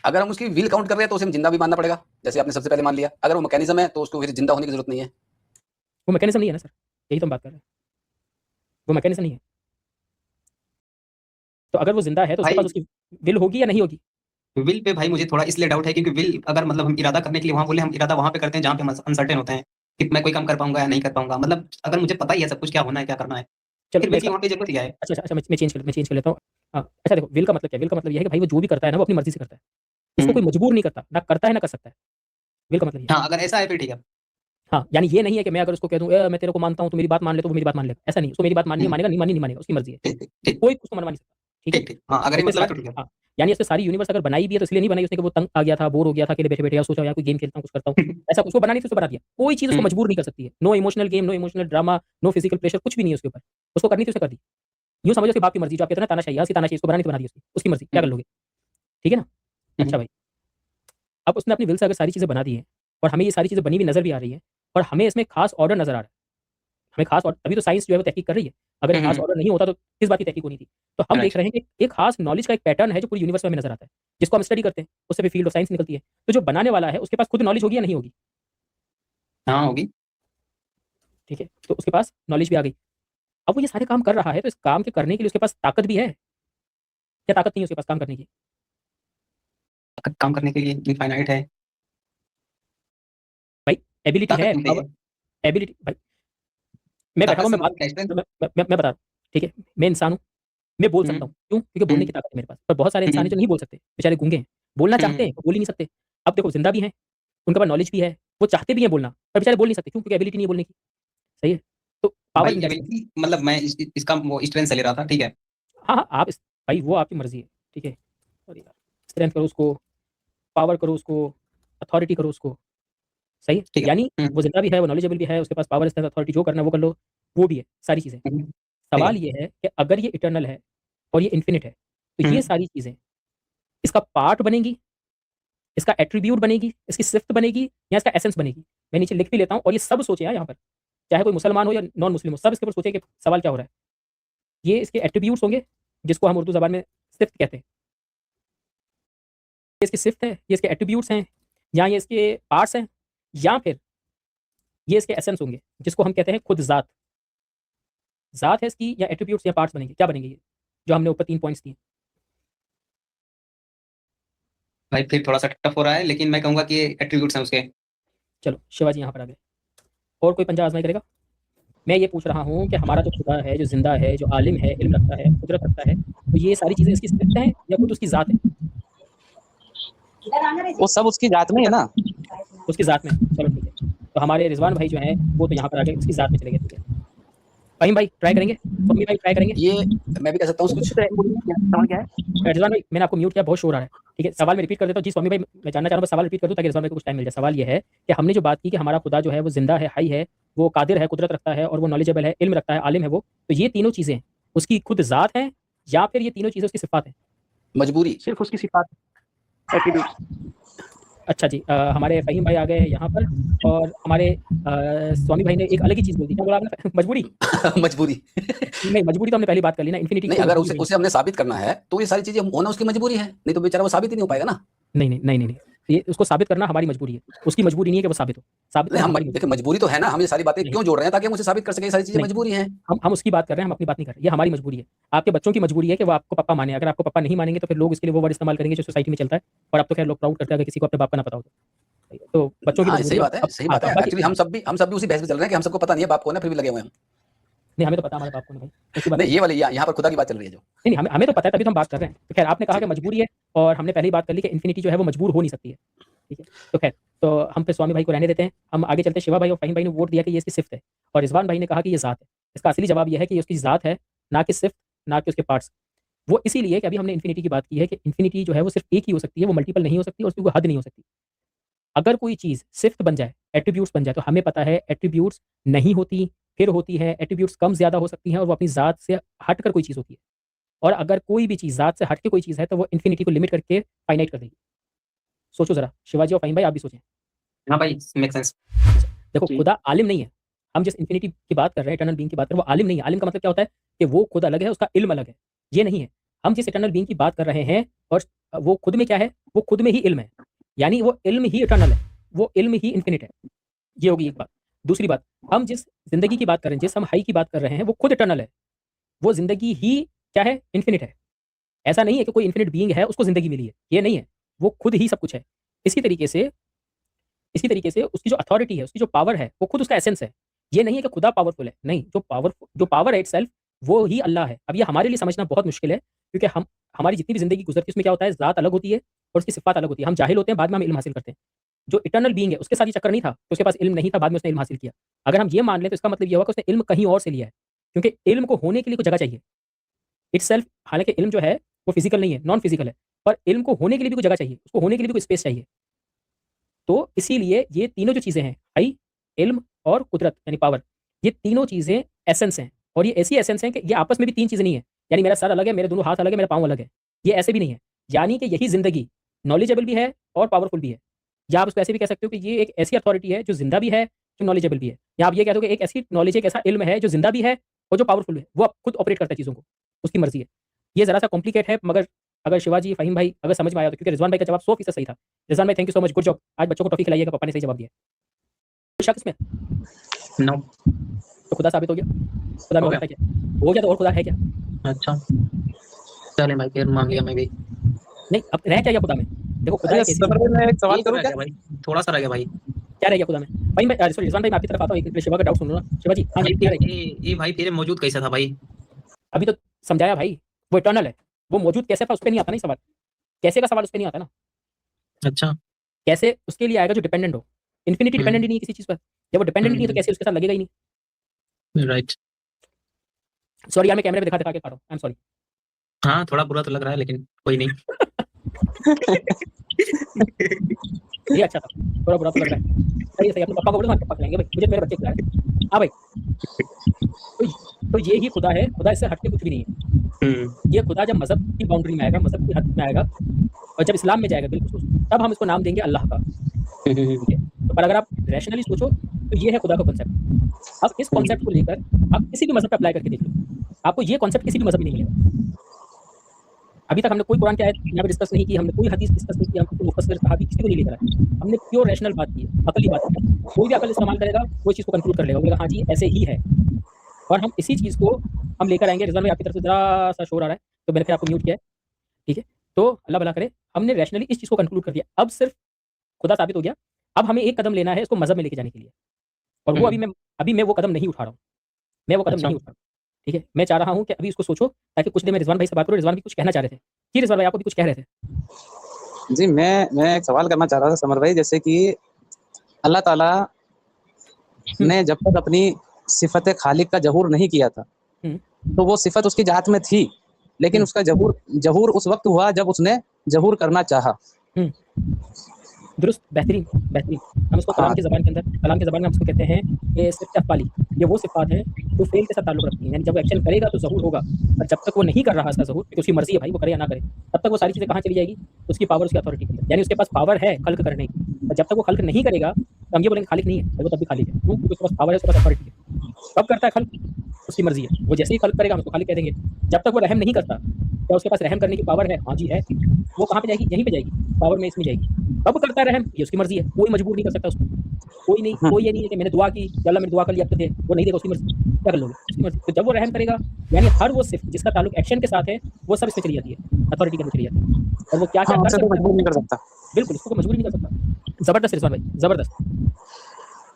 [SPEAKER 4] अगर हम उसकी व्हील काउंट कर रहे हैं तो उसे हम जिंदा भी मानना पड़ेगा, जैसे आपने सबसे पहले मान लिया। अगर वो मैकेनिज्म है तो उसको फिर जिंदा होने की जरूरत नहीं है।
[SPEAKER 1] वो मैकेनिज्म नहीं है ना सर, यही तो हम बात कर रहे हैं, वो मैकेनिज्म नहीं है। तो अगर वो जिंदा है तो उसके
[SPEAKER 2] भाई
[SPEAKER 1] पास उसकी विल होगी या नहीं होगी?
[SPEAKER 2] विल पे भाई मुझे थोड़ा इसलिए डाउट है क्योंकि विल अगर मतलब हम इरादा करने के लिए वहां बोले, हम इरादा वहां पे करते हैं जहां पे हम अनसर्टेन होते हैं कि मैं कोई काम कर पाऊंगा या नहीं कर पाऊंगा। मतलब अगर मुझे पता ही है सब कुछ क्या होना है क्या करना है,
[SPEAKER 1] चलो
[SPEAKER 2] फिर
[SPEAKER 1] मैं
[SPEAKER 2] विल की वहां पे जरूरत क्या है?
[SPEAKER 1] अच्छा, मैं चेंज कर लेता हूँ। अच्छा देखो, विल का मतलब क्या है? विल का मतलब ये है कि भाई वो जो भी करता है ना वो अपनी मर्ज़ी से करता है। उसको कोई मजबूर नहीं करता, ना करता है ना कर सकता है। विल का मतलब ये है।
[SPEAKER 2] हाँ, अगर ऐसा है फिर ठीक है।
[SPEAKER 1] हाँ, यानी ये नहीं है कि मैं अगर उसको कह दूँ मैं तेरे को मानता हूँ, तू मेरी बात मान ले, तो वो मेरी बात मान लेगा। ऐसा नहीं है, उसको मेरी बात माननी है मानेगा, नहीं माननी नहीं मानेगा, उसकी मर्ज़ी है।
[SPEAKER 2] ठीक ठीक ठीक
[SPEAKER 1] कोई उसको मनवा नहीं सकता, ठीक है?
[SPEAKER 2] ठीक। हाँ, अगर ये
[SPEAKER 1] उसने
[SPEAKER 2] मतलब है
[SPEAKER 1] सा
[SPEAKER 2] तो ठीक है।
[SPEAKER 1] हाँ, यानी उसने सारी यूनिवर्स अगर बनाई भी है तो इसलिए नहीं बनाई उसने कि वो तंग आ गया था, बोर हो गया था अकेले बैठे-बैठे, या सोचा यार कोई गेम खेलता हूँ, कुछ करता हूँ। ऐसा उसको बनानी थी, उसने बना दिया। कोई चीज़ उसको मजबूर नहीं कर सकती है। No emotional game, no emotional drama, no physical pressure, कुछ भी नहीं है उसके ऊपर। उसको करनी थी, उसने कर दी। यूँ समझो उसके बाप की मर्ज़ी, जो आप कहते हो ना तानाशाही, यहाँ से तानाशाही, इसको बनानी थी, बना दी उसकी मर्ज़ी, क्या कर लोगे? ठीक है ना? अच्छा भाई, अब उसने अपनी विल से अगर सारी चीज़ें बना दी हैं और हमें ये सारी चीज़ें बनी हुई नज़र भी आ रही हैं और हमें इसमें खास ऑर्डर नज़र आ रहा है। हमें खास ऑर्डर, तभी तो साइंस जो है वो तहकीक कर रही है। अगर खास ऑर्डर नहीं होता तो किस बात की तहकीक होनी थी? तो हम देख रहे हैं कि एक खास नॉलेज का एक पैटर्न है जो पूरी यूनिवर्स में हमें नज़र आता है, जिसको हम स्टडी करते हैं, उससे फिर फील्ड ऑफ साइंस निकलती है। तो जो बनाने वाला है उसके पास खुद नॉलेज होगी या नहीं होगी?
[SPEAKER 2] हाँ होगी।
[SPEAKER 1] ठीक है? तो उसके पास नॉलेज भी आ गई। अब वो ये सारे काम कर रहा है तो इस काम के करने के लिए उसके पास ताकत भी है, या ताकत नहीं है उसके पास काम करने की?
[SPEAKER 2] काम करने के लिए इनफाइनाइट है।
[SPEAKER 1] भाई एबिलिटी
[SPEAKER 2] ताकत
[SPEAKER 1] है,
[SPEAKER 2] क्यों
[SPEAKER 1] पावर,
[SPEAKER 2] चाहिए?
[SPEAKER 1] एबिलिटी भाई, मैं बैठा
[SPEAKER 2] ताकत
[SPEAKER 1] हुआ,
[SPEAKER 2] से
[SPEAKER 1] मैं बात,
[SPEAKER 2] मतलब क्या strength?
[SPEAKER 1] मैं बता रहा हूँ, ठीक है? मैं इंसान हूँ, मैं बोल सकता
[SPEAKER 2] हम्म
[SPEAKER 1] हूँ। क्यों? क्योंकि बोलने की
[SPEAKER 2] हम्म
[SPEAKER 1] ताकत है मेरे पास। पर बहुत सारे इंसान हैं जो नहीं बोल सकते, बेचारे गूंगे हैं। बोलना चाहते हैं,
[SPEAKER 2] हम्म।
[SPEAKER 1] पर बोल ही नहीं सकते। अब देखो जिंदा भी हैं, उनके पास नॉलेज भी है, वो चाहते भी हैं बोलना, पर बेचारे बोल नहीं सकते। क्यों? क्योंकि एबिलिटी नहीं है बोलने की। सही है? तो पावर
[SPEAKER 2] भाई
[SPEAKER 1] जिंदा की है।
[SPEAKER 2] एबिलिटी मतलब मैं इसका वो स्ट्रेंथ से ले रहा था, ठीक है।
[SPEAKER 1] हाँ, हाँ, आप भाई वो आपकी मर्ज़ी है, ठीक है? और यार स्ट्रेंथ करो उसको, पावर करो उसको, अथॉरिटी करो उसको, सही है?
[SPEAKER 2] ठीक है।
[SPEAKER 1] यानी वो जिंदा भी है, वो नॉलेजेबल भी है, उसके पास पावर, स्ट्रेंथ, अथॉरिटी, जो करना है वो कर लो, वो भी है, सारी चीज़ें।
[SPEAKER 2] ठीक
[SPEAKER 1] सवाल
[SPEAKER 2] है।
[SPEAKER 1] ये है कि अगर ये इटर्नल है और ये इन्फिनिट है, तो ये
[SPEAKER 2] हम्म।
[SPEAKER 1] सारी चीज़ें इसका पार्ट बनेंगी, इसका एट्रीब्यूट बनेगी, इसकी सिफ्त बनेगी, या इसका एसेंस बनेगी? मैं नीचे लिख भी लेता हूँ और ये सब सोचे यहाँ पर, चाहे कोई मुसलमान हो या नॉन मुस्लिम हो, सब इसके ऊपर सोचे कि सवाल क्या हो रहा है। ये इसके एट्रीब्यूट्स होंगे, जिसको हम उर्दू ज़बान में सिफ्त कहते हैं। ये इसकी सिफ्त है, ये इसके एट्रीब्यूट्स हैं, या ये इसके पार्ट्स हैं, या फिर ये इसके एसेंस होंगे, जिसको हम कहते हैं खुद ज़ात। ज़ात है इसकी, या एट्रीब्यूट्स या पार्ट्स बनेंगे? क्या बनेंगे ये, जो हमने ऊपर 3 पॉइंट्स दिए?
[SPEAKER 2] भाई फिर थोड़ा सा टफ हो रहा है, लेकिन मैं कहूंगा कि एट्रीब्यूट्स हैं उसके।
[SPEAKER 1] चलो शिवाजी यहाँ पर आ गए। और कोई पंजा आज़माई करेगा? मैं ये पूछ रहा हूँ कि हमारा जो खुदा है, जो ज़िंदा है, जो आलिम है, इल्म रखता है, कुदरत रखता है, तो ये सारी चीज़ें इसकी सिफ़त हैं या खुद उसकी ज़ात है?
[SPEAKER 5] वो सब उसकी जात में है ना।
[SPEAKER 1] उसकी ज़ात में। चलो ठीक है। तो हमारे रिज़वान भाई जो हैं, वो तो यहाँ पर आ गए, उसकी ज़ात में चले गए, ठीक है। फ़हीम भाई ट्राई करेंगे? फ़हमी भाई ट्राई करेंगे?
[SPEAKER 4] ये मैं भी कह सकता हूँ कुछ।
[SPEAKER 5] सवाल क्या है?
[SPEAKER 1] रिज़वान भाई मैंने आपको म्यूट किया, बहुत शोर आ रहा है, ठीक है? सवाल मैं रिपीट कर देता हूँ। जी स्वामी भाई, मैं जानना चाह रहा हूँ, बस सवाल रिपीट कर दूँ ताकि रिज़वान भाई को कुछ टाइम मिल जाए। सवाल ये है कि हमने जो बात की कि हमारा खुदा जो है वो ज़िंदा है, हई है, वो कादिर है, कुदरत रखता है और वो नॉलेजेबल है, इल्म रखता है, आलिम है वो। तो ये तीनों चीज़ें उसकी खुद ज़ात हैं या फिर ये तीनों चीज़ें उसकी सिफ़ात हैं?
[SPEAKER 4] मजबूरी।
[SPEAKER 5] सिर्फ उसकी सिफात, एट्रीब्यूट्स।
[SPEAKER 1] अच्छा जी, हमारे फ़हीम भाई आ गए यहाँ पर, और हमारे स्वामी भाई ने एक अलग ही चीज़ बोल दी। क्या बोला आपने? मजबूरी?
[SPEAKER 4] मजबूरी।
[SPEAKER 1] नहीं, मजबूरी तो हमने पहले बात कर ली ना, इन्फिनिटी की
[SPEAKER 4] नहीं,
[SPEAKER 1] कोई
[SPEAKER 4] अगर
[SPEAKER 1] मजबूरी
[SPEAKER 4] उसे
[SPEAKER 1] नहीं है।
[SPEAKER 4] उसे हमने साबित करना है तो ये सारी चीजें होना उसकी मजबूरी है, नहीं तो बेचारा वो साबित ही नहीं हो पाएगा ना।
[SPEAKER 1] नहीं। ये उसको साबित करना हमारी मजबूरी है। उसकी मजबूरी नहीं है कि वो साबित हो। साबित
[SPEAKER 4] नहीं,
[SPEAKER 1] करना
[SPEAKER 4] हम
[SPEAKER 1] हमारी मजबूरी
[SPEAKER 4] देखिए मजबूरी तो है ना, हम ये सारी बातें
[SPEAKER 1] नहीं,
[SPEAKER 4] क्यों जोड़ रहे हैं ताकि हम उसे साबित कर सकें ये सारी चीजें
[SPEAKER 1] नहीं।
[SPEAKER 4] मजबूरी हैं।
[SPEAKER 1] हम उसकी बात कर रहे हैं, हम अपनी बात नहीं कर रहे। ये हमारी मजबूरी है। आपके बच्चों की मजबूरी है कि वो आपको पापा माने। अगर आपको पापा नहीं मानेंगे तो फिर लोग इसके लिए वो वर्ड इस्तेमाल करेंगे जो सोसाइटी में चलता है, और अब तो खैर लोग प्राउड करते हैं अगर किसी को अपने बाप का ना पता हो तो। तो बच्चों की
[SPEAKER 4] हाँ,
[SPEAKER 1] मजबूरी
[SPEAKER 4] सही
[SPEAKER 1] है।
[SPEAKER 4] बात है,
[SPEAKER 1] अब
[SPEAKER 4] सही
[SPEAKER 1] हाँ,
[SPEAKER 4] बात है।
[SPEAKER 1] बाकी
[SPEAKER 4] एक्चुअली हम सब भी उसी बहस में चल रहे हैं कि हम सबको पता नहीं है बाप कौन है, फिर भी लगे हुए हैं हम।
[SPEAKER 1] नहीं, हमें तो पता है हमारे बाप कौन है भाई, उसकी बात
[SPEAKER 4] नहीं,
[SPEAKER 1] नहीं।
[SPEAKER 4] ये वाली यहाँ पर खुदा की बात चल रही है जो।
[SPEAKER 1] नहीं, हमें तो पता है, तभी तो हम बात कर रहे हैं। तो खैर आपने कहा कि मजबूरी है, और हमने पहले ही बात कर ली कि इन्फिनिटी जो है वो मजबूर हो नहीं सकती है। ठीक है? तो खैर, तो हम फिर स्वामी भाई को रहने देते हैं। हम आगे चलते हैं। शिवा भाई और फ़हीम भाई ने वोट दिया कि ये इसकी सिफ़त है, और रिज़वान भाई ने कहा कि ये ज़ात है। इसका असली जवाब ये है कि ये उसकी ज़ात है, ना कि सिफ़त, ना कि उसके पार्ट्स। वो इसीलिए कि अभी हमने इन्फिनिटी की बात की है कि इन्फिनिटी जो है वो सिर्फ़ एक ही हो सकती है, वो मल्टीपल नहीं हो सकती और उसकी कोई हद नहीं हो सकती। अगर कोई चीज़ सिफ़त बन जाए, एट्रिब्यूट्स बन जाए, तो हमें पता है एट्रिब्यूट्स नहीं होती, फिर होती है, एट्रिब्यूट्स कम ज़्यादा हो सकती हैं, और वो अपनी ज़ात से हटकर कोई चीज़ होती है। और अगर कोई भी चीज़ ज़ात से हट के कोई चीज़ है, तो वो इन्फिनिटी को लिमिट करके फाइनाइट कर देगी। सोचो ज़रा, शिवाजी और फ़हीम भाई आप भी सोचें।
[SPEAKER 2] हाँ भाई, मेक सेंस।
[SPEAKER 1] देखो
[SPEAKER 5] जी।
[SPEAKER 1] खुदा आलिम नहीं है। हम जिस इन्फिनिटी की बात कर रहे हैं, इटर्नल बीइंग की बात कर रहे हैं, वो आलिम नहीं है। आलिम का मतलब क्या होता है कि वो खुद अलग है, उसका इल्म अलग है। ये नहीं है। हम जिस इटर्नल बीइंग की बात कर रहे हैं और वो खुद में क्या है, वो खुद में ही इल्म है, यानी वो इल्म ही इटर्नल है, वो इल्म ही इन्फिनिट है। ये होगी एक बात। दूसरी बात, हम जिस ज़िंदगी की बात कर रहे हैं, जिस हम हाई की बात कर रहे हैं, वो खुद इटर्नल है, वो ज़िंदगी ही क्या है, इन्फिनिट है। ऐसा नहीं है कि कोई इन्फिनिट बीइंग है उसको ज़िंदगी मिली है, ये नहीं है, वो खुद ही सब कुछ है। इसी तरीके से उसकी जो अथॉरिटी है, उसकी जो पावर है, वो खुद उसका एसेंस है। ये नहीं है कि खुदा पावरफुल है, नहीं, जो पावर है इटसेल्फ वो ही अल्लाह है। अब ये हमारे लिए समझना बहुत मुश्किल है, क्योंकि हमारी जितनी भी ज़िंदगी गुजरती है उसमें क्या होता है, ज़ात अलग होती है और उसकी सिफ़ात अलग होती है। हम जाहिल होते हैं, बाद में हम इल्म हासिल करते हैं। जो इटर्नल बीइंग है उसके साथ ये चक्कर नहीं था, तो उसके पास इल्म नहीं था, बाद में उसने इल्म हासिल किया। अगर हम ये मान लें तो इसका मतलब ये हुआ कि उसने इल्म कहीं और से लिया है, क्योंकि इल्म को होने के लिए कुछ जगह चाहिए। इटसेल्फ हालाँकि इल्म जो है वो फिज़िकल नहीं है, नॉन फिज़िकल है, पर इल्म को होने के लिए भी कुछ जगह चाहिए, उसको होने के लिए भी कोई स्पेस चाहिए। तो इसीलिए ये तीनों जो चीज़ें हैं, हई, इल्म और कुदरत यानी पावर, ये तीनों चीज़ें एसेंस हैं, और ये ऐसी एसेंस हैं कि ये आपस में भी 3 चीज़ें नहीं है, यानी मेरा सर अलग है, मेरे दोनों हाथ अलग है, मेरा पाँव अलग है, ये ऐसे भी नहीं है। यानी कि यही ज़िंदगी नॉलेजेबल भी है और पावरफुल भी है। या आप उसको ऐसे भी कह सकते हो कि ये एक ऐसी अथॉरिटी है जो ज़िंदा भी है, जो नॉलेजेबल भी है। या आप ये कह दो कि एक ऐसी नॉलेज, एक ऐसा इल्म है जो ज़िंदा भी है और जो पावरफुल भी है, वो अब खुद ऑपरेट करता है चीज़ों को, उसकी मर्ज़ी है। ये ज़रा-सा कॉम्प्लिकेट है, मगर अगर शिवाजी, फ़हीम भाई अगर समझ में आया तो, क्योंकि रिज़वान भाई का जवाब 100% सही था। रिज़वान भाई thank you so much, good job. आज बच्चों को टॉफ़ी खिलाइएगा, पापा ने सही जवाब दिया। कोई शक इसमें?
[SPEAKER 3] नो।
[SPEAKER 1] तो खुदा साबित हो गया? खुदा में
[SPEAKER 3] हो
[SPEAKER 1] होता क्या? हो गया तो और खुदा है क्या?
[SPEAKER 3] अच्छा, चले भाई, फिर मान लिया मैं भी।
[SPEAKER 1] नहीं, अब रह क्या गया खुदा में? देखो खुदा एक ऐसी
[SPEAKER 5] समर भाई, मैं एक सवाल
[SPEAKER 3] यही तो
[SPEAKER 5] करूं
[SPEAKER 3] रह
[SPEAKER 5] क्या?
[SPEAKER 3] गया भाई, थोड़ा-सा रह गया भाई।
[SPEAKER 1] क्या रह गया खुदा में? भाई मैं सॉरी रिज़वान भाई मैं आपकी तरफ आता हूँ, एक शिवा का डाउट सुन लो ना। शिवा जी, हाँ जी, क्या रह गया?
[SPEAKER 3] ये भाई फिर मौजूद कैसा था भाई?
[SPEAKER 1] अभी तो समझाया भाई, वो इटर्नल है। वो मौजूद कैसे था उस पे नहीं आता ना ये सवाल। कैसे का सवाल उस पे नहीं आता ना।
[SPEAKER 3] अच्छा।
[SPEAKER 1] कैसे उसके लिए आएगा जो डिपेंडेंट हो। इन्फिनिटी डिपेंडेंट ही नहीं है किसी चीज़ पर। जब वो डिपेंडेंट नहीं है तो कैसे उसके साथ लगेगा ही नहीं।
[SPEAKER 3] राइट।
[SPEAKER 1] सॉरी यार, मैं कैमरे में दिखा-दिखा के खा रहा हूँ। I am sorry.
[SPEAKER 3] हाँ, थोड़ा बुरा तो लग रहा है, लेकिन कोई नहीं।
[SPEAKER 1] ये अच्छा था। थोड़ा बुरा तो लग रहा है। सही है, सही है। अपने पापा को बोलो ना, पापा खिलाएँगे भाई। मुझे मेरे बच्चे खिला रहे हैं। हाँ भाई। तो ये ही खुदा है। खुदा इससे हट के कुछ भी नहीं है। ये खुदा जब मज़हब की बाउंड्री में आएगा, मज़हब की हद में आएगा और जब इस्लाम में जाएगा, बिल्कुल सोचो, तब हम इसको नाम देंगे अल्लाह का। ठीक है? तो पर अगर आप रैशनली सोचो तो ये है खुदा का कॉन्सेप्ट। अब इस कॉन्सेप्ट को लेकर आप किसी भी मज़हब पे अप्लाई करके देख लो। आपको ये कॉन्सेप्ट किसी भी मज़हब में नहीं मिलेगा। अभी तक हमने कोई कुरान की आयत यहाँ पे डिस्कस नहीं की, हमने कोई हदीस डिस्कस नहीं की, हमने कोई मुफस्सिर सहाबी किसी को नहीं लेकर आए। हमने प्योर रैशनल बात की है, अकली बात की है। कोई भी अकल इस्तेमाल करेगा, वो चीज़ को कंक्लूड कर लेगा, बोलेगा हाँ जी ऐसे ही है। और हम इसी चीज़ को हम लेकर आएँगे। रिज़वान भाई आपकी तरफ से ज़रा-सा शोर आ रहा है, तो मैंने फिर आपको म्यूट किया है। ठीक है? तो अल्लाह भला करे, हमने रैशनली इस चीज़ को कंक्लूड कर दिया। अब सिर्फ खुदा साबित हो गया। अब हमें एक कदम लेना है इसको मज़हब में लेके जाने के लिए। और वो अभी मैं वो कदम नहीं उठा रहा हूँ। मैं वो कदम नहीं उठा रहा हूँ। ठीक है? मैं चाह रहा हूँ कि अभी इसको सोचो, ताकि कुछ देर में रिज़वान भाई से बात करूँ। रिज़वान भी कुछ कहना चाह रहे थे। जी रिज़वान भाई, आप अभी कुछ कह रहे थे।
[SPEAKER 5] जी, मैं एक सवाल करना चाह रहा था समर भाई, जैसे कि अल्लाह ताला ने जब तक अपनी सिफ़त खालिक का ज़हूर नहीं किया था, तो वो सिफ़त उसकी ज़ात में थी, लेकिन उसका ज़हूर उस वक़्त हुआ जब उसने ज़हूर करना चाहा।
[SPEAKER 1] दुरुस्त, बेहतरीन, बेहतरीन। हम इसको कलाम की ज़बान के अंदर, कलाम की ज़बान में हम इसको कहते हैं कि सिफ़त अफ़्आली। ये वो सिफ़ात हैं जो फ़ेल के साथ ताल्लुक़ रखती हैं, यानी जब वो एक्शन करेगा तो ज़हूर होगा, और जब तक वो नहीं कर रहा इसका ज़हूर, क्योंकि उसकी मर्ज़ी है भाई, वो करे या ना करे, तब तक वो सारी चीज़ें कहाँ चली जाएगी? उसकी पावर, उसकी अथॉरिटी के अंदर। यानी उसके पास पावर है खल्क़ करने की, और जब तक वो खल्क़ नहीं करेगा तो हम ये बोलेंगे खालिक नहीं है, और वो तब भी खालिक है। क्यों? क्योंकि उसके पास पावर है, उसके पास अथॉरिटी है। कब करता है खल्क़? उसकी मर्ज़ी है। वो जैसे ही खल्क़ करेगा हम उसको खालिक कह देंगे। जब तक वो रहम नहीं करता, क्या उसके पास रहम करने की पावर है? हाँ जी है। वो कहाँ पे जाएगी? यहीं पे जाएगी, पावर में इसमें जाएगी। कब करता है रहम? ये उसकी मर्ज़ी है, कोई मजबूर नहीं कर सकता उसको। कोई नहीं, कोई ये नहीं है कि मैंने दुआ की, या अल्लाह मेरी दुआ कर ली अब तो दे, वो नहीं देगा, उसकी मर्ज़ी। क्या कर लोगे? उसकी मर्ज़ी। तो जब वो रहम करेगा, यानी हर वो सिफ़्त जिसका ताल्लुक एक्शन के साथ है, वो सब इसमें चली जाती है, अथॉरिटी के अंदर चली जाती है। और वो क्या-क्या
[SPEAKER 5] हाँ,
[SPEAKER 1] कर
[SPEAKER 5] उसे तो
[SPEAKER 1] सकता है,
[SPEAKER 5] मजबूर नहीं कर सकता।
[SPEAKER 1] बिल्कुल, उसको कोई मजबूर नहीं कर सकता। ज़बरदस्त रिज़वान भाई, ज़बरदस्त।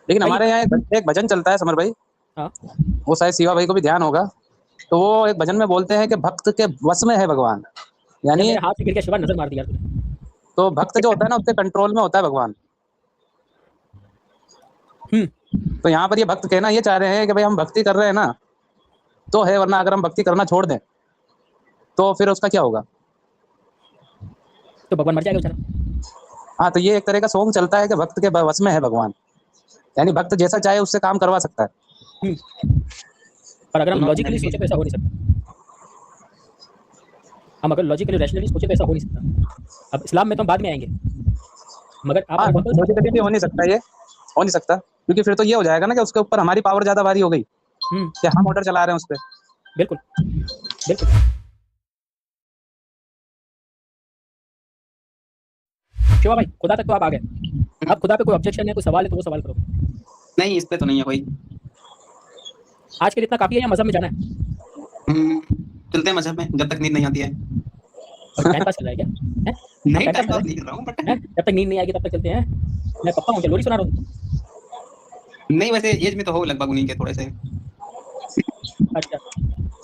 [SPEAKER 5] लेकिन
[SPEAKER 1] भाई
[SPEAKER 5] हमारे यहाँ एक भजन चलता है समर भाई,
[SPEAKER 1] हाँ,
[SPEAKER 5] वो शायद शिवा भाई को भी ध्यान होगा। तो वो एक भजन में बोलते हैं कि भक्त के वश में है भगवान।
[SPEAKER 1] यार
[SPEAKER 5] यानी
[SPEAKER 1] मेरे हाथ से गिर गया शिवा, नज़र मार दी यार तूने।
[SPEAKER 5] तो भक्त जो होता है ना, उसके कंट्रोल में होता है भगवान। तो यहाँ पर ये भक्त कहना ये चाह रहे हैं कि भाई हम भक्ति कर रहे हैं ना, तो है, वरना अगर हम भक्ति करना छोड़ दें, तो फिर उसका क्या होगा?
[SPEAKER 1] तो भगवान मर जाएगा बेचारा।
[SPEAKER 5] हाँ, तो ये एक तरह का सॉन्ग चलता है कि भक्त के वश में है भगवान। यानी भक्त जैसा चाहे उससे काम करवा सकता है।
[SPEAKER 1] पर अगर हम लॉजिकली सोचे तो ऐसा हो नहीं सकता। हम अगर लॉजिकली रैशनली सोचे तो ऐसा हो नहीं सकता। अब इस्लाम में तो हम बाद में आएँगे। मगर आप
[SPEAKER 5] हाँ,
[SPEAKER 1] एग्जांपल
[SPEAKER 5] लॉजिकली भी हो नहीं सकता ये, हो नहीं सकता, क्योंकि फिर तो ये हो जाएगा ना कि उसके ऊपर हमारी पावर ज़्यादा भारी हो गई, कि हम ऑर्डर चला रहे हैं उस पे।
[SPEAKER 1] बिल्कुल, बिल्कुल। शिवा भाई खुदा तक तो आप आ गए, अब खुदा पे कोई ऑब्जेक्शन है, कोई सवाल है तो वो सवाल करो।
[SPEAKER 2] नहीं, इस पे तो नहीं है कोई।
[SPEAKER 1] आज के लिए इतना काफी है या मजहब में जाना है?
[SPEAKER 2] चलते हैं मजहब में, जब तक नींद नहीं आती है।
[SPEAKER 1] टाइम पास चल रहा है क्या? हैं?
[SPEAKER 2] नहीं,
[SPEAKER 1] टाइम
[SPEAKER 2] टाइम
[SPEAKER 1] पास
[SPEAKER 2] पास नहीं कर रहा हूँ, बट
[SPEAKER 1] हैं? जब तक नींद नहीं आएगी तब तक चलते हैं। मैं पक्का हूँ क्या लोरी सुना रहा हूँ?
[SPEAKER 2] नहीं, वैसे एज में तो हो लगभग उन्हीं के थोड़े से।
[SPEAKER 1] अच्छा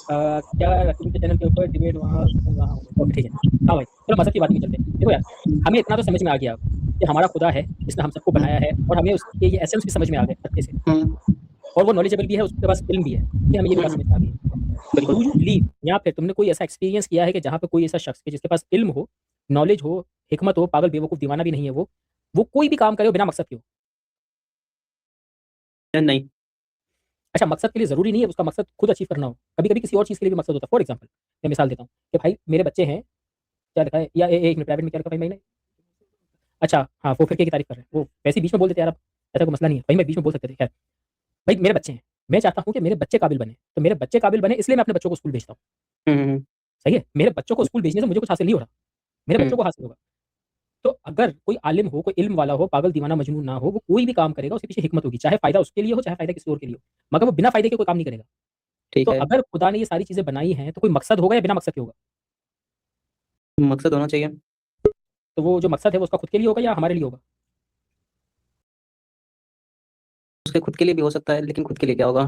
[SPEAKER 1] क्या रकीब के चैनल के ऊपर डिबेट वहाँ ओके ठीक है। हाँ भाई चलो मजहब की बात नहीं चलते। देखो यार हमें इतना तो समझ में आ गया कि हमारा खुदा है जिसने हम सबको बनाया है, और हमें उसके ये एसेंस भी समझ में आ गए अच्छे से, और वो नॉलेजेबल भी है, उसके पास इल्म भी है, कि हमें ये भी बात समझ में आ गई। डू यू बिलीव, या फिर तुमने कोई ऐसा एक्सपीरियंस किया है कि जहाँ पे कोई ऐसा शख्स है जिसके पास इल्म हो, नॉलेज हो, हिकमत हो, पागल बेवकूफ दीवाना भी नहीं है, वो कोई भी काम करे बिना मकसद के हो?
[SPEAKER 3] नहीं।
[SPEAKER 1] अच्छा मकसद के लिए जरूरी नहीं है उसका मकसद खुद अचीव करना हो, कभी कभी किसी और चीज़ के लिए भी मकसद होता है। फॉर एग्जाम्पल मैं मिसाल देता हूँ कि भाई मेरे बच्चे हैं, क्या लिखा है या एक मिनट प्राइवेट में क्या लिखा भाई मैंने, अच्छा हाँ वो फिर की तारीफ कर रहे हैं, वो वैसे बीच में बोल देते यार, अब ऐसा कोई मसला नहीं है भाई, मैं बीच में बोल सकते थे। खैर भाई मेरे बच्चे हैं, मैं चाहता हूँ कि मेरे बच्चे काबिल बने, तो मेरे बच्चे काबिल बने इसलिए मैं अपने बच्चों को स्कूल भेजता हूँ। सही है, मेरे बच्चों को स्कूल भेजने से मुझे कुछ हासिल नहीं हो रहा, मेरे बच्चों को हासिल होगा। तो अगर कोई आलिम हो, कोई इल्म वाला हो, पागल दीवाना मजनून ना हो, वो कोई भी काम करेगा उसके पीछे हिकमत होगी, चाहे फायदा उसके लिए हो चाहे फायदा किसी और के लिए हो, मगर वो बिना फायदे के कोई काम नहीं करेगा।
[SPEAKER 3] ठीक
[SPEAKER 1] तो
[SPEAKER 3] है,
[SPEAKER 1] अगर खुदा ने ये सारी चीजें बनाई हैं तो कोई मकसद होगा या बिना मकसद के होगा?
[SPEAKER 3] मकसद होना चाहिए।
[SPEAKER 1] तो वो जो मकसद है वो उसका खुद के लिए होगा या हमारे लिए होगा?
[SPEAKER 3] उसके खुद के लिए भी हो सकता है, लेकिन खुद के लिए क्या होगा?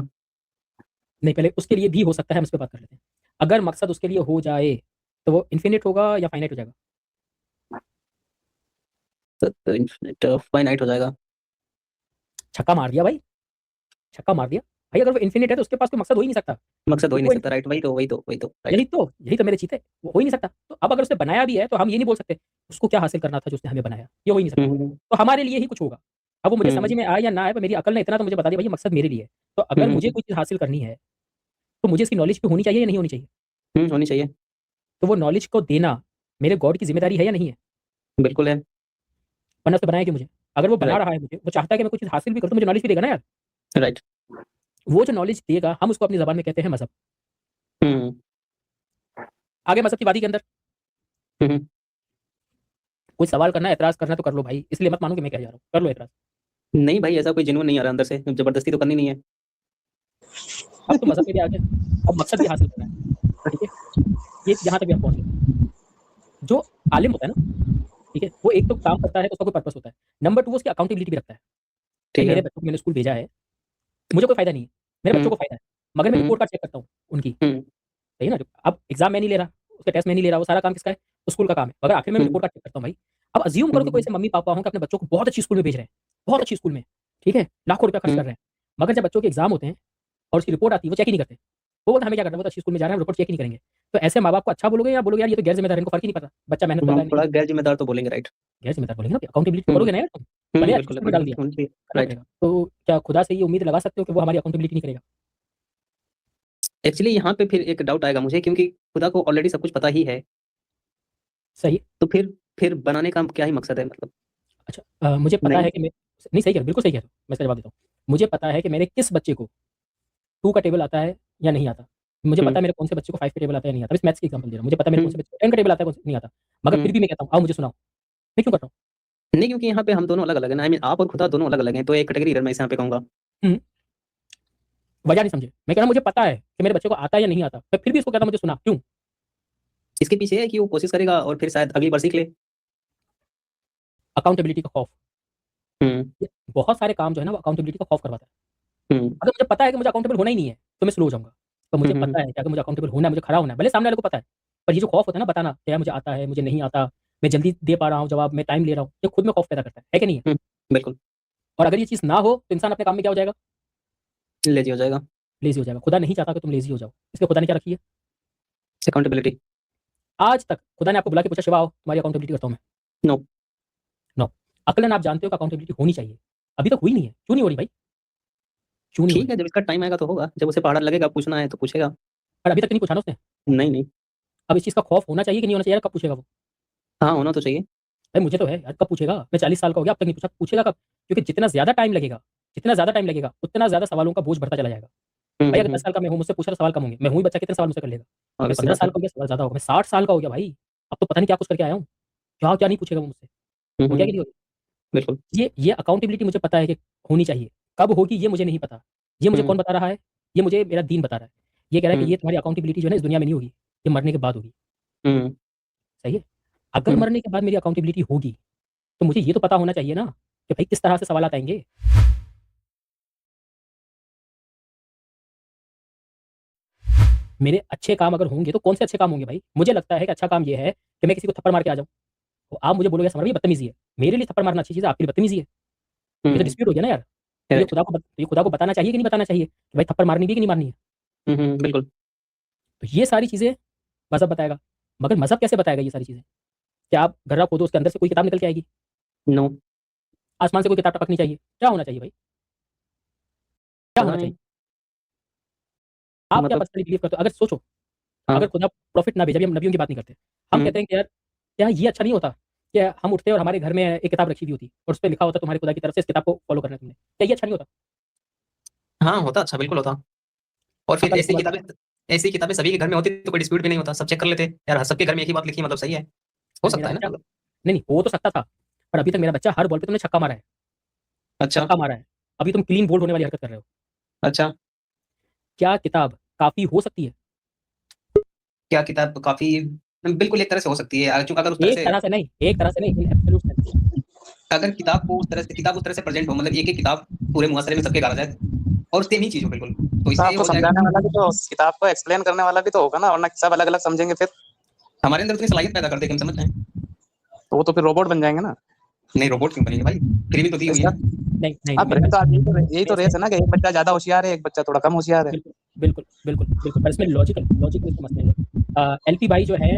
[SPEAKER 1] नहीं पहले उसके लिए भी हो सकता है, हम इस पर बात कर लेते हैं। अगर मकसद उसके लिए हो जाए तो वो इन्फिनिट होगा या फाइनाइट हो जाएगा?
[SPEAKER 3] तो इन्फिनिट फाइनाइट हो जाएगा।
[SPEAKER 1] छक्का मार दिया भाई, छक्का मार दिया भाई। अगर वो इन्फिनिट है तो उसके पास कोई मकसद हो ही नहीं सकता।
[SPEAKER 3] मकसद हो ही नहीं
[SPEAKER 1] वो
[SPEAKER 3] सकता, राइट? वही तो राइट।
[SPEAKER 1] यही तो मेरे चीते, वो हो ही नहीं सकता। तो अब अगर उसने बनाया भी है तो हम ये नहीं बोल सकते उसको क्या हासिल करना था जो उसने हमें बनाया, ये हो ही नहीं सकता। तो हमारे लिए ही कुछ होगा। अब वो मुझे समझ में आए या ना आए, पर मेरी अकल ने इतना तो मुझे बता दिया भाई ये मकसद मेरे लिए है। तो अगर मुझे कोई चीज़ हासिल करनी है तो मुझे इसकी नॉलेज भी होनी चाहिए या नहीं होनी चाहिए?
[SPEAKER 3] होनी चाहिए।
[SPEAKER 1] तो वो नॉलेज को देना मेरे गॉड की जिम्मेदारी है या नहीं है?
[SPEAKER 3] बिल्कुल है।
[SPEAKER 1] वरना उसने बनाया कि मुझे, अगर वो बना
[SPEAKER 3] राइट
[SPEAKER 1] रहा है मुझे, वो चाहता है कि मैं कुछ चीज़ हासिल भी करूँ तो मुझे नॉलेज भी देगा ना यार।
[SPEAKER 3] राइट।
[SPEAKER 1] वो जो नॉलेज देगा हम उसको अपनी जबान में कहते हैं मजहब। आगे मजहब की बात के अंदर कोई सवाल करना है, एतराज करना है तो कर लो भाई, इसलिए मत मानो कि मैं कह जा रहा हूँ, कर लो एतराज।
[SPEAKER 3] नहीं भाई, ऐसा कोई जेन्युइन नहीं आ रहा अंदर से, जबरदस्ती तो करनी नहीं है।
[SPEAKER 1] अब तो मजहब में भी आ गए, अब मकसद भी हासिल करना है, ठीक है। ये यहाँ तक भी आप पहुँच गए। जो आलिम होता है ना, ठीक है, वो एक तो काम करता है तो उसका कोई पर्पस होता है, नंबर 2 वो उसकी अकाउंटेबिलिटी भी रखता है कि
[SPEAKER 3] ठीक है।
[SPEAKER 1] मेरे बच्चों को मैंने स्कूल भेजा है, मुझे कोई फायदा नहीं है, मेरे बच्चों को फायदा है, मगर मैं
[SPEAKER 3] हम्म,
[SPEAKER 1] रिपोर्ट कार्ड चेक करता हूँ उनकी,
[SPEAKER 3] हम्म,
[SPEAKER 1] सही है ना। अब एग्जाम मैं नहीं ले रहा, उसके टेस्ट में नहीं ले रहा, वो सारा काम किसका है? स्कूल का काम है, मगर आखिर में मैं
[SPEAKER 3] हम्म,
[SPEAKER 1] रिपोर्ट कार्ड चेक करता हूँ भाई। अब अज्यूम करो कि कोई ऐसे मम्मी पापा हों कि अपने बच्चों को बहुत अच्छी स्कूल में भेज रहे हैं, बहुत अच्छी स्कूल में, ठीक है, लाखों रुपया खर्च कर रहे हैं, मगर जब बच्चों के एग्जाम होते हैं और उसकी रिपोर्ट आती है वो चेक ही नहीं करते। वो बोलते हमें क्या करना, वो तो अच्छी स्कूल में जा रहे हैं, रिपोर्ट चेक ही नहीं करेंगे। तो ऐसे माँ बाप को अच्छा बोलोगे या बोलोगे यार ये तो गैर जिम्मेदार है, इनको फर्क ही नहीं पता बच्चा मेहनत कर रहा है नहीं
[SPEAKER 3] थोड़ा
[SPEAKER 1] कर
[SPEAKER 3] गैर जिम्मेदार तो बोलेंगे, राइट।
[SPEAKER 1] रहा। गैर जिम्मेदार बोलेंगे ना, अकाउंटेबिलिटी तो करोगे ना यार तुम, भले अच्छी
[SPEAKER 3] बिल्कुल
[SPEAKER 1] स्कूल में डाल दिया, करना
[SPEAKER 3] राइट।
[SPEAKER 1] पड़ेगा। तो क्या खुदा से ये उम्मीद लगा सकते हो कि वो हमारी अकाउंटेबिलिटी नहीं करेगा?
[SPEAKER 3] एक्चुअली यहाँ पे फिर एक डाउट आएगा मुझे, क्योंकि खुदा को ऑलरेडी सब कुछ पता ही है,
[SPEAKER 1] सही।
[SPEAKER 3] तो फिर बनाने का क्या ही मकसद है, मतलब?
[SPEAKER 1] अच्छा मुझे पता
[SPEAKER 3] नहीं।
[SPEAKER 1] है कि मैं नहीं, सही कह रहे हो, बिल्कुल सही कह रहे हो, मैं इसका जवाब देता हूँ। मुझे पता है कि मेरे किस बच्चे को 2 का टेबल आता है या नहीं आता। मुझे पता है मेरे कौन से बच्चे को 5 का टेबल आता है या नहीं आता। बस मैथ्स की एग्जांपल दे रहा हूँ। मुझे पता है मेरे कौन से बच्चे को 10 का टेबल आता है, कौन से नहीं आता। मगर फिर भी मैं कहता हूँ आओ मुझे सुनाओ। मैं क्यों कर रहा हूँ?
[SPEAKER 3] नहीं, क्योंकि यहाँ पे हम दोनों अलग अलग है ना, आई मीन आप और खुदा दोनों अलग अलग हैं, तो एक कैटेगरी एरर मैं इसे यहाँ पे कहूंगा।
[SPEAKER 1] वजह नहीं समझे। मैं कह रहा हूँ मुझे पता है कि मेरे बच्चे को आता है या नहीं आता, मैं फिर भी इसको कहता हूँ मुझे सुना, क्यों?
[SPEAKER 3] इसके पीछे है कि वो कोशिश करेगा और फिर शायद अगली बार सीख ले।
[SPEAKER 1] अकाउंटेबिलिटी का खौफ।
[SPEAKER 3] हम्म,
[SPEAKER 1] ये बहुत सारे काम जो है ना वो अकाउंटेबिलिटी का खौफ करवाता है।
[SPEAKER 3] हम्म,
[SPEAKER 1] अगर मुझे पता है कि मुझे अकाउंटेबल होना ही नहीं है तो मैं स्लो हो जाऊंगा। तो मुझे
[SPEAKER 3] हम्म,
[SPEAKER 1] पता है कि अगर मुझे अकाउंटेबल होना है, मुझे खड़ा होना है, भले सामने वाले को पता है, पर ये जो खौफ होता है ना बताना क्या मुझे आता है, मुझे नहीं आता, मैं जल्दी दे पा रहा हूँ जवाब, मैं टाइम ले रहा हूँ, ये खुद में खौफ पैदा करता है कि नहीं है?
[SPEAKER 3] बिल्कुल
[SPEAKER 1] और अगर ये चीज़ ना हो तो इंसान अपने काम में क्या हो जाएगा?
[SPEAKER 3] लेजी हो जाएगा।
[SPEAKER 1] लेजी हो जाएगा। खुदा नहीं चाहता कि तुम लेजी हो जाओ, इसलिए खुदा ने क्या रखी है?
[SPEAKER 3] अकाउंटेबिलिटी।
[SPEAKER 1] आज तक खुदा ने आपको बुला के पूछा शिवा आओ तुम्हारी अकाउंटेबिलिटी करता हूँ मैं?
[SPEAKER 3] नो।
[SPEAKER 1] नो। अकलन आप जानते हो कि अकाउंटेबिलिटी होनी चाहिए, अभी तक हुई नहीं है, क्यों नहीं हो रही भाई? क्यों नहीं हो
[SPEAKER 3] ठीक
[SPEAKER 1] रही?
[SPEAKER 3] है, जब इसका टाइम आएगा तो होगा, जब उसे पहाड़ा लगेगा पूछना है तो पूछेगा।
[SPEAKER 1] पर अभी तक नहीं पूछा ना उसने।
[SPEAKER 3] नहीं नहीं।
[SPEAKER 1] अब इस चीज़ का खौफ होना चाहिए कि नहीं होना चाहिए यार? कब पूछेगा वो?
[SPEAKER 3] हाँ, होना तो चाहिए।
[SPEAKER 1] भाई मुझे तो है यार, कब पूछेगा? मैं 40 साल का हो गया अब तक नहीं पूछा, पूछेगा कब? क्योंकि जितना ज़्यादा टाइम लगेगा, उतना ज़्यादा सवालों का बोझ बढ़ता चला जाएगा। भाई अगर 10 साल का मैं हूँ, मुझसे पूछा तो सवाल कम होंगे, मैं हूँ ही बच्चा, कितने सवाल मुझसे कर लेगा? मैं
[SPEAKER 3] ऑब्वियस सी
[SPEAKER 1] 15
[SPEAKER 3] बात
[SPEAKER 1] साल
[SPEAKER 3] है।
[SPEAKER 1] का हो गया, सवाल ज़्यादा होगा, मैं 60 साल का हो गया भाई, अब तो पता नहीं क्या कुछ करके आया हूँ, क्या क्या नहीं पूछेगा वो मुझसे। हो गया कि नहीं हो गया?
[SPEAKER 3] बिल्कुल।
[SPEAKER 1] ये अकाउंटेबिलिटी मुझे पता है कि होनी चाहिए। कब होगी ये मुझे नहीं पता। ये मुझे कौन बता रहा है? ये मुझे मेरा दीन बता रहा है। ये कह रहा है कि ये तुम्हारी अकाउंटेबिलिटी जो है ना इस दुनिया में नहीं होगी, ये मरने के बाद होगी। सही है? अगर मरने के बाद मेरी अकाउंटेबिलिटी होगी, तो मुझे ये तो पता होना चाहिए ना कि भाई किस तरह से सवालात आएँगे। मेरे अच्छे काम अगर होंगे तो कौन से अच्छे काम होंगे भाई? मुझे लगता है कि अच्छा काम ये है कि मैं किसी को थप्पड़ मार के आ जाऊँ। तो आप मुझे बोलोगे समर भाई बदतमीज़ी है। मेरे लिए थप्पड़ मारना अच्छी चीज़ है, आपके लिए बदतमीज़ी है। ये तो डिस्प्यूट हो गया ना यार। तो ये खुदा को बताना चाहिए कि नहीं बताना चाहिए कि भाई थप्पड़ मारनी भी है कि नहीं मारनी है?
[SPEAKER 3] बिल्कुल।
[SPEAKER 1] तो ये सारी चीज़ें मज़हब बताएगा। मगर मज़हब कैसे बताएगा ये सारी चीज़ें? क्या आप घर्रा खोदो उसके अंदर से कोई किताब निकल के आएगी?
[SPEAKER 3] नो।
[SPEAKER 1] आसमान से कोई किताब टपकनी चाहिए? क्या होना चाहिए भाई? क्या होना चाहिए? आप क्या
[SPEAKER 3] मतलब
[SPEAKER 1] पर्सनली बिलीव करते हो? अगर सोचो,
[SPEAKER 3] हाँ।
[SPEAKER 1] अगर खुदा प्रॉफिट ना भेजे, अभी हम नबियों की बात नहीं करते। हम कहते हैं कि यार क्या ये अच्छा नहीं होता कि हम उठते और हमारे घर में एक किताब रखी हुई होती और उसपे लिखा होता तुम्हारे खुदा की तरफ से इस किताब को फॉलो करना है तुमने। क्या ये अच्छा नहीं होता?
[SPEAKER 2] हाँ, होता अच्छा, बिल्कुल होता। और फिर
[SPEAKER 1] अकल
[SPEAKER 2] ऐसी किताबें सभी के घर में होती तो कोई डिस्प्यूट भी नहीं होता, सब चेक कर लेते, यार सबके घर में एक ही बात लिखी है मतलब सही है। हो
[SPEAKER 1] यार मेरा
[SPEAKER 2] सकता है ना
[SPEAKER 1] बच्चा
[SPEAKER 2] मतलब।
[SPEAKER 1] नहीं, हो तो सकता था, पर अभी तक मेरा बच्चा हर बॉल पे तुमने छक्का मारा है,
[SPEAKER 2] अच्छा,
[SPEAKER 1] छक्का मारा है। अभी तुम क्लीन बोल्ड होने वाली हरकत कर रहे हो।
[SPEAKER 2] अच्छा।
[SPEAKER 1] क्या किताब काफ़ी हो सकती है?
[SPEAKER 2] क्या किताब काफ़ी बिल्कुल एक तरह से हो सकती है, चूँकि अगर उस तरह
[SPEAKER 1] एक
[SPEAKER 2] से
[SPEAKER 1] तरह से नहीं, एक तरह से नहीं, इन एब्सोल्यूट सेंस।
[SPEAKER 2] अगर किताब उस तरह से प्रेज़ेंट हो, मतलब एक ही किताब पूरे मुआशरे में सबके घर आ जाए और सेम ही चीज़ हो बिल्कुल, तो इससे ये
[SPEAKER 5] आपको
[SPEAKER 2] हो जाएगा
[SPEAKER 5] समझाने वाला भी तो किताब को एक्सप्लेन करने वाला भी तो होगा ना, वरना सब अलग अलग समझेंगे फिर
[SPEAKER 2] हमारे अंदर उतनी सलाहियत पैदा कर दे कि हम समझ जाएँ।
[SPEAKER 5] तो वो तो फिर रोबोट बन जाएंगे ना।
[SPEAKER 2] नहीं, रोबोट क्यों बनेंगे भाई? ट्रेनिंग तो दी हुई
[SPEAKER 5] इसका
[SPEAKER 2] है।
[SPEAKER 1] नहीं, नहीं,
[SPEAKER 5] हाँ,
[SPEAKER 1] मेरे
[SPEAKER 5] फिर
[SPEAKER 1] भाई
[SPEAKER 5] तो आप यही तो
[SPEAKER 1] मैं
[SPEAKER 5] रेस
[SPEAKER 1] इसमें
[SPEAKER 5] है ना कि एक बच्चा ज्यादा होशियार है, एक बच्चा थोड़ा कम होशियार है।
[SPEAKER 1] बिल्कुल, बिल्कुल, बिल्कुल, बिल्कुल, बिल्कुल, पर इसमें लॉजिक इसको मसले हैं। एलपी भाई जो है,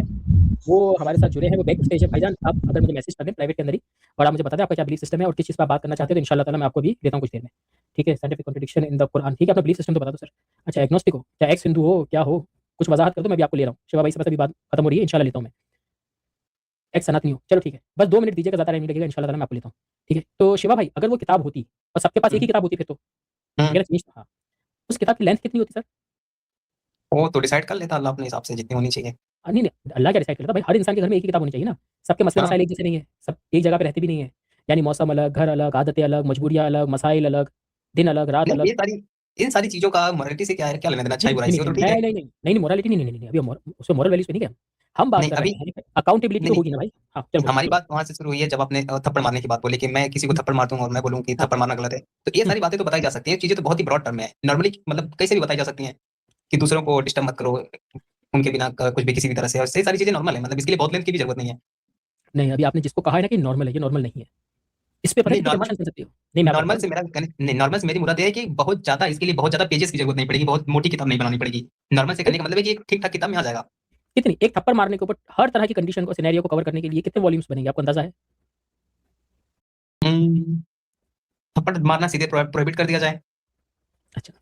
[SPEAKER 1] वो हमारे साथ जुड़े हैं, वो बैक स्टेज है भाईजान, आप अगर मुझे मैसेज कर दें प्राइवेट के अंदर ही और आप मुझे बता दें आपका क्या बिलीफ सिस्टम है और किस चीज़ पे आप बात करना चाहते हैं, तो इंशाअल्लाह ताला मैं आपको भी देता हूँ कुछ देर में। ठीक है? Scientific contradiction in the Quran, ठीक है? अपना बिलीफ सिस्टम तो बता दो सर। अच्छा एग्नोस्टिक हो, क्या एक्स हिंदू हो, क्या हो? कुछ वज़ाहत कर दो, मैं भी आपको ले रहा हूँ। शिवा भाई से बस अभी बात खत्म हो रही है, इंशाअल्लाह लेता हूँ मैं। एक्स सनातनी हो, चलो ठीक है, बस 2 मिनट दीजिएगा, ज़्यादा टाइम नहीं लगेगा, इंशाअल्लाह ताला मैं आपको लेता हूँ। ठीक है? तो शिवा भाई अगर वो किताब होती और सबके पास एक ही किताब होती फिर तो?
[SPEAKER 2] हुँ,
[SPEAKER 1] मेरा फिनिश हाँ, उस किताब की लेंथ कितनी होती सर?
[SPEAKER 2] वो तो डिसाइड कर लेता अल्लाह अपने हिसाब से जितनी होनी चाहिए।
[SPEAKER 1] नहीं, नहीं, अल्लाह क्या डिसाइड करता है भाई, हर इंसान के घर में एक ही किताब होनी चाहिए ना। सबके मसले
[SPEAKER 2] हाँ,
[SPEAKER 1] मसाइल एक जैसे नहीं है, सब एक जगह पे रहते भी नहीं है। यानी मौसम अलग, घर अलग, आदतें अलग, मजबूरियाँ अलग, मसाइल अलग, दिन अलग, रात
[SPEAKER 2] नहीं
[SPEAKER 1] अलग।
[SPEAKER 2] इन सारी चीज़ों का मोरालिटी से क्या लेना-देना,
[SPEAKER 1] नहीं,
[SPEAKER 2] अच्छाई-बुराई
[SPEAKER 1] नहीं,
[SPEAKER 2] से,
[SPEAKER 1] नहीं,
[SPEAKER 2] वो तो
[SPEAKER 1] नहीं,
[SPEAKER 2] ठीक है।
[SPEAKER 1] नहीं, नहीं, नहीं, नहीं, मोरालिटी नहीं, नहीं, नहीं, नहीं, अभी उसमें मोरल वैल्यूज़ पे नहीं गए हम बात
[SPEAKER 2] नहीं,
[SPEAKER 1] कर
[SPEAKER 2] अभी
[SPEAKER 1] रहे हैं अकाउंटेबिलिटी
[SPEAKER 2] नहीं,
[SPEAKER 1] तो
[SPEAKER 2] नहीं,
[SPEAKER 1] होगी ना भाई। हाँ, चलो बोलो,
[SPEAKER 2] हमारी
[SPEAKER 1] बोलो।
[SPEAKER 2] बात वहाँ से शुरू हुई है जब आपने थप्पड़ मारने की बात बोली कि मैं किसी को
[SPEAKER 1] हुँ,
[SPEAKER 2] थप्पड़ मार दूँगा और मैं बोलूँ कि
[SPEAKER 1] हाँ,
[SPEAKER 2] थप्पड़ मारना गलत है। तो ये
[SPEAKER 1] हुँ,
[SPEAKER 2] सारी बातें तो बताई जा सकती हैं, चीज़ें तो बहुत ही ब्रॉड टर्म में है। नॉर्मली मतलब कैसे भी बताई जा सकती हैं कि दूसरों को डिस्टर्ब मत करो, उनके बिना क कुछ भी किसी भी तरह से, और ये सारी चीज़ें नॉर्मल है, मतलब इसके लिए बहुत लेंथ की भी ज़रूरत नहीं है।
[SPEAKER 1] नहीं, अभी आपने जिसको कहा है ना कि नॉर्मल है, ये नॉर्मल नहीं है। इस पे पता है
[SPEAKER 2] नहीं,
[SPEAKER 1] कितनी
[SPEAKER 2] नॉर्मल
[SPEAKER 1] कंडीशंस बन सकती हो? नहीं, मैं आपको
[SPEAKER 2] नॉर्मल
[SPEAKER 1] बताता
[SPEAKER 2] से
[SPEAKER 1] हूँ।
[SPEAKER 2] मेरा कहने नहीं, नॉर्मल से मेरी मुराद ये है कि बहुत ज़्यादा इसके लिए बहुत ज़्यादा पेजेज़ की ज़रूरत नहीं पड़ेगी, बहुत मोटी किताब नहीं बनानी पड़ेगी। नॉर्मल से
[SPEAKER 1] एक
[SPEAKER 2] कहने का मतलब है कि एक ठीक-ठाक किताब में आ जाएगा।
[SPEAKER 1] कितनी एक थप्पड़ मारने के ऊपर हर तरह की कंडीशन को, सिनेरियो को कवर करने के लिए कितने वॉल्यूम्स बनेंगे, आपको अंदाज़ा है?
[SPEAKER 2] हुँ, थप्पड़ मारना सीधे प्रोहिबिट कर दिया जाए।
[SPEAKER 1] अच्छा।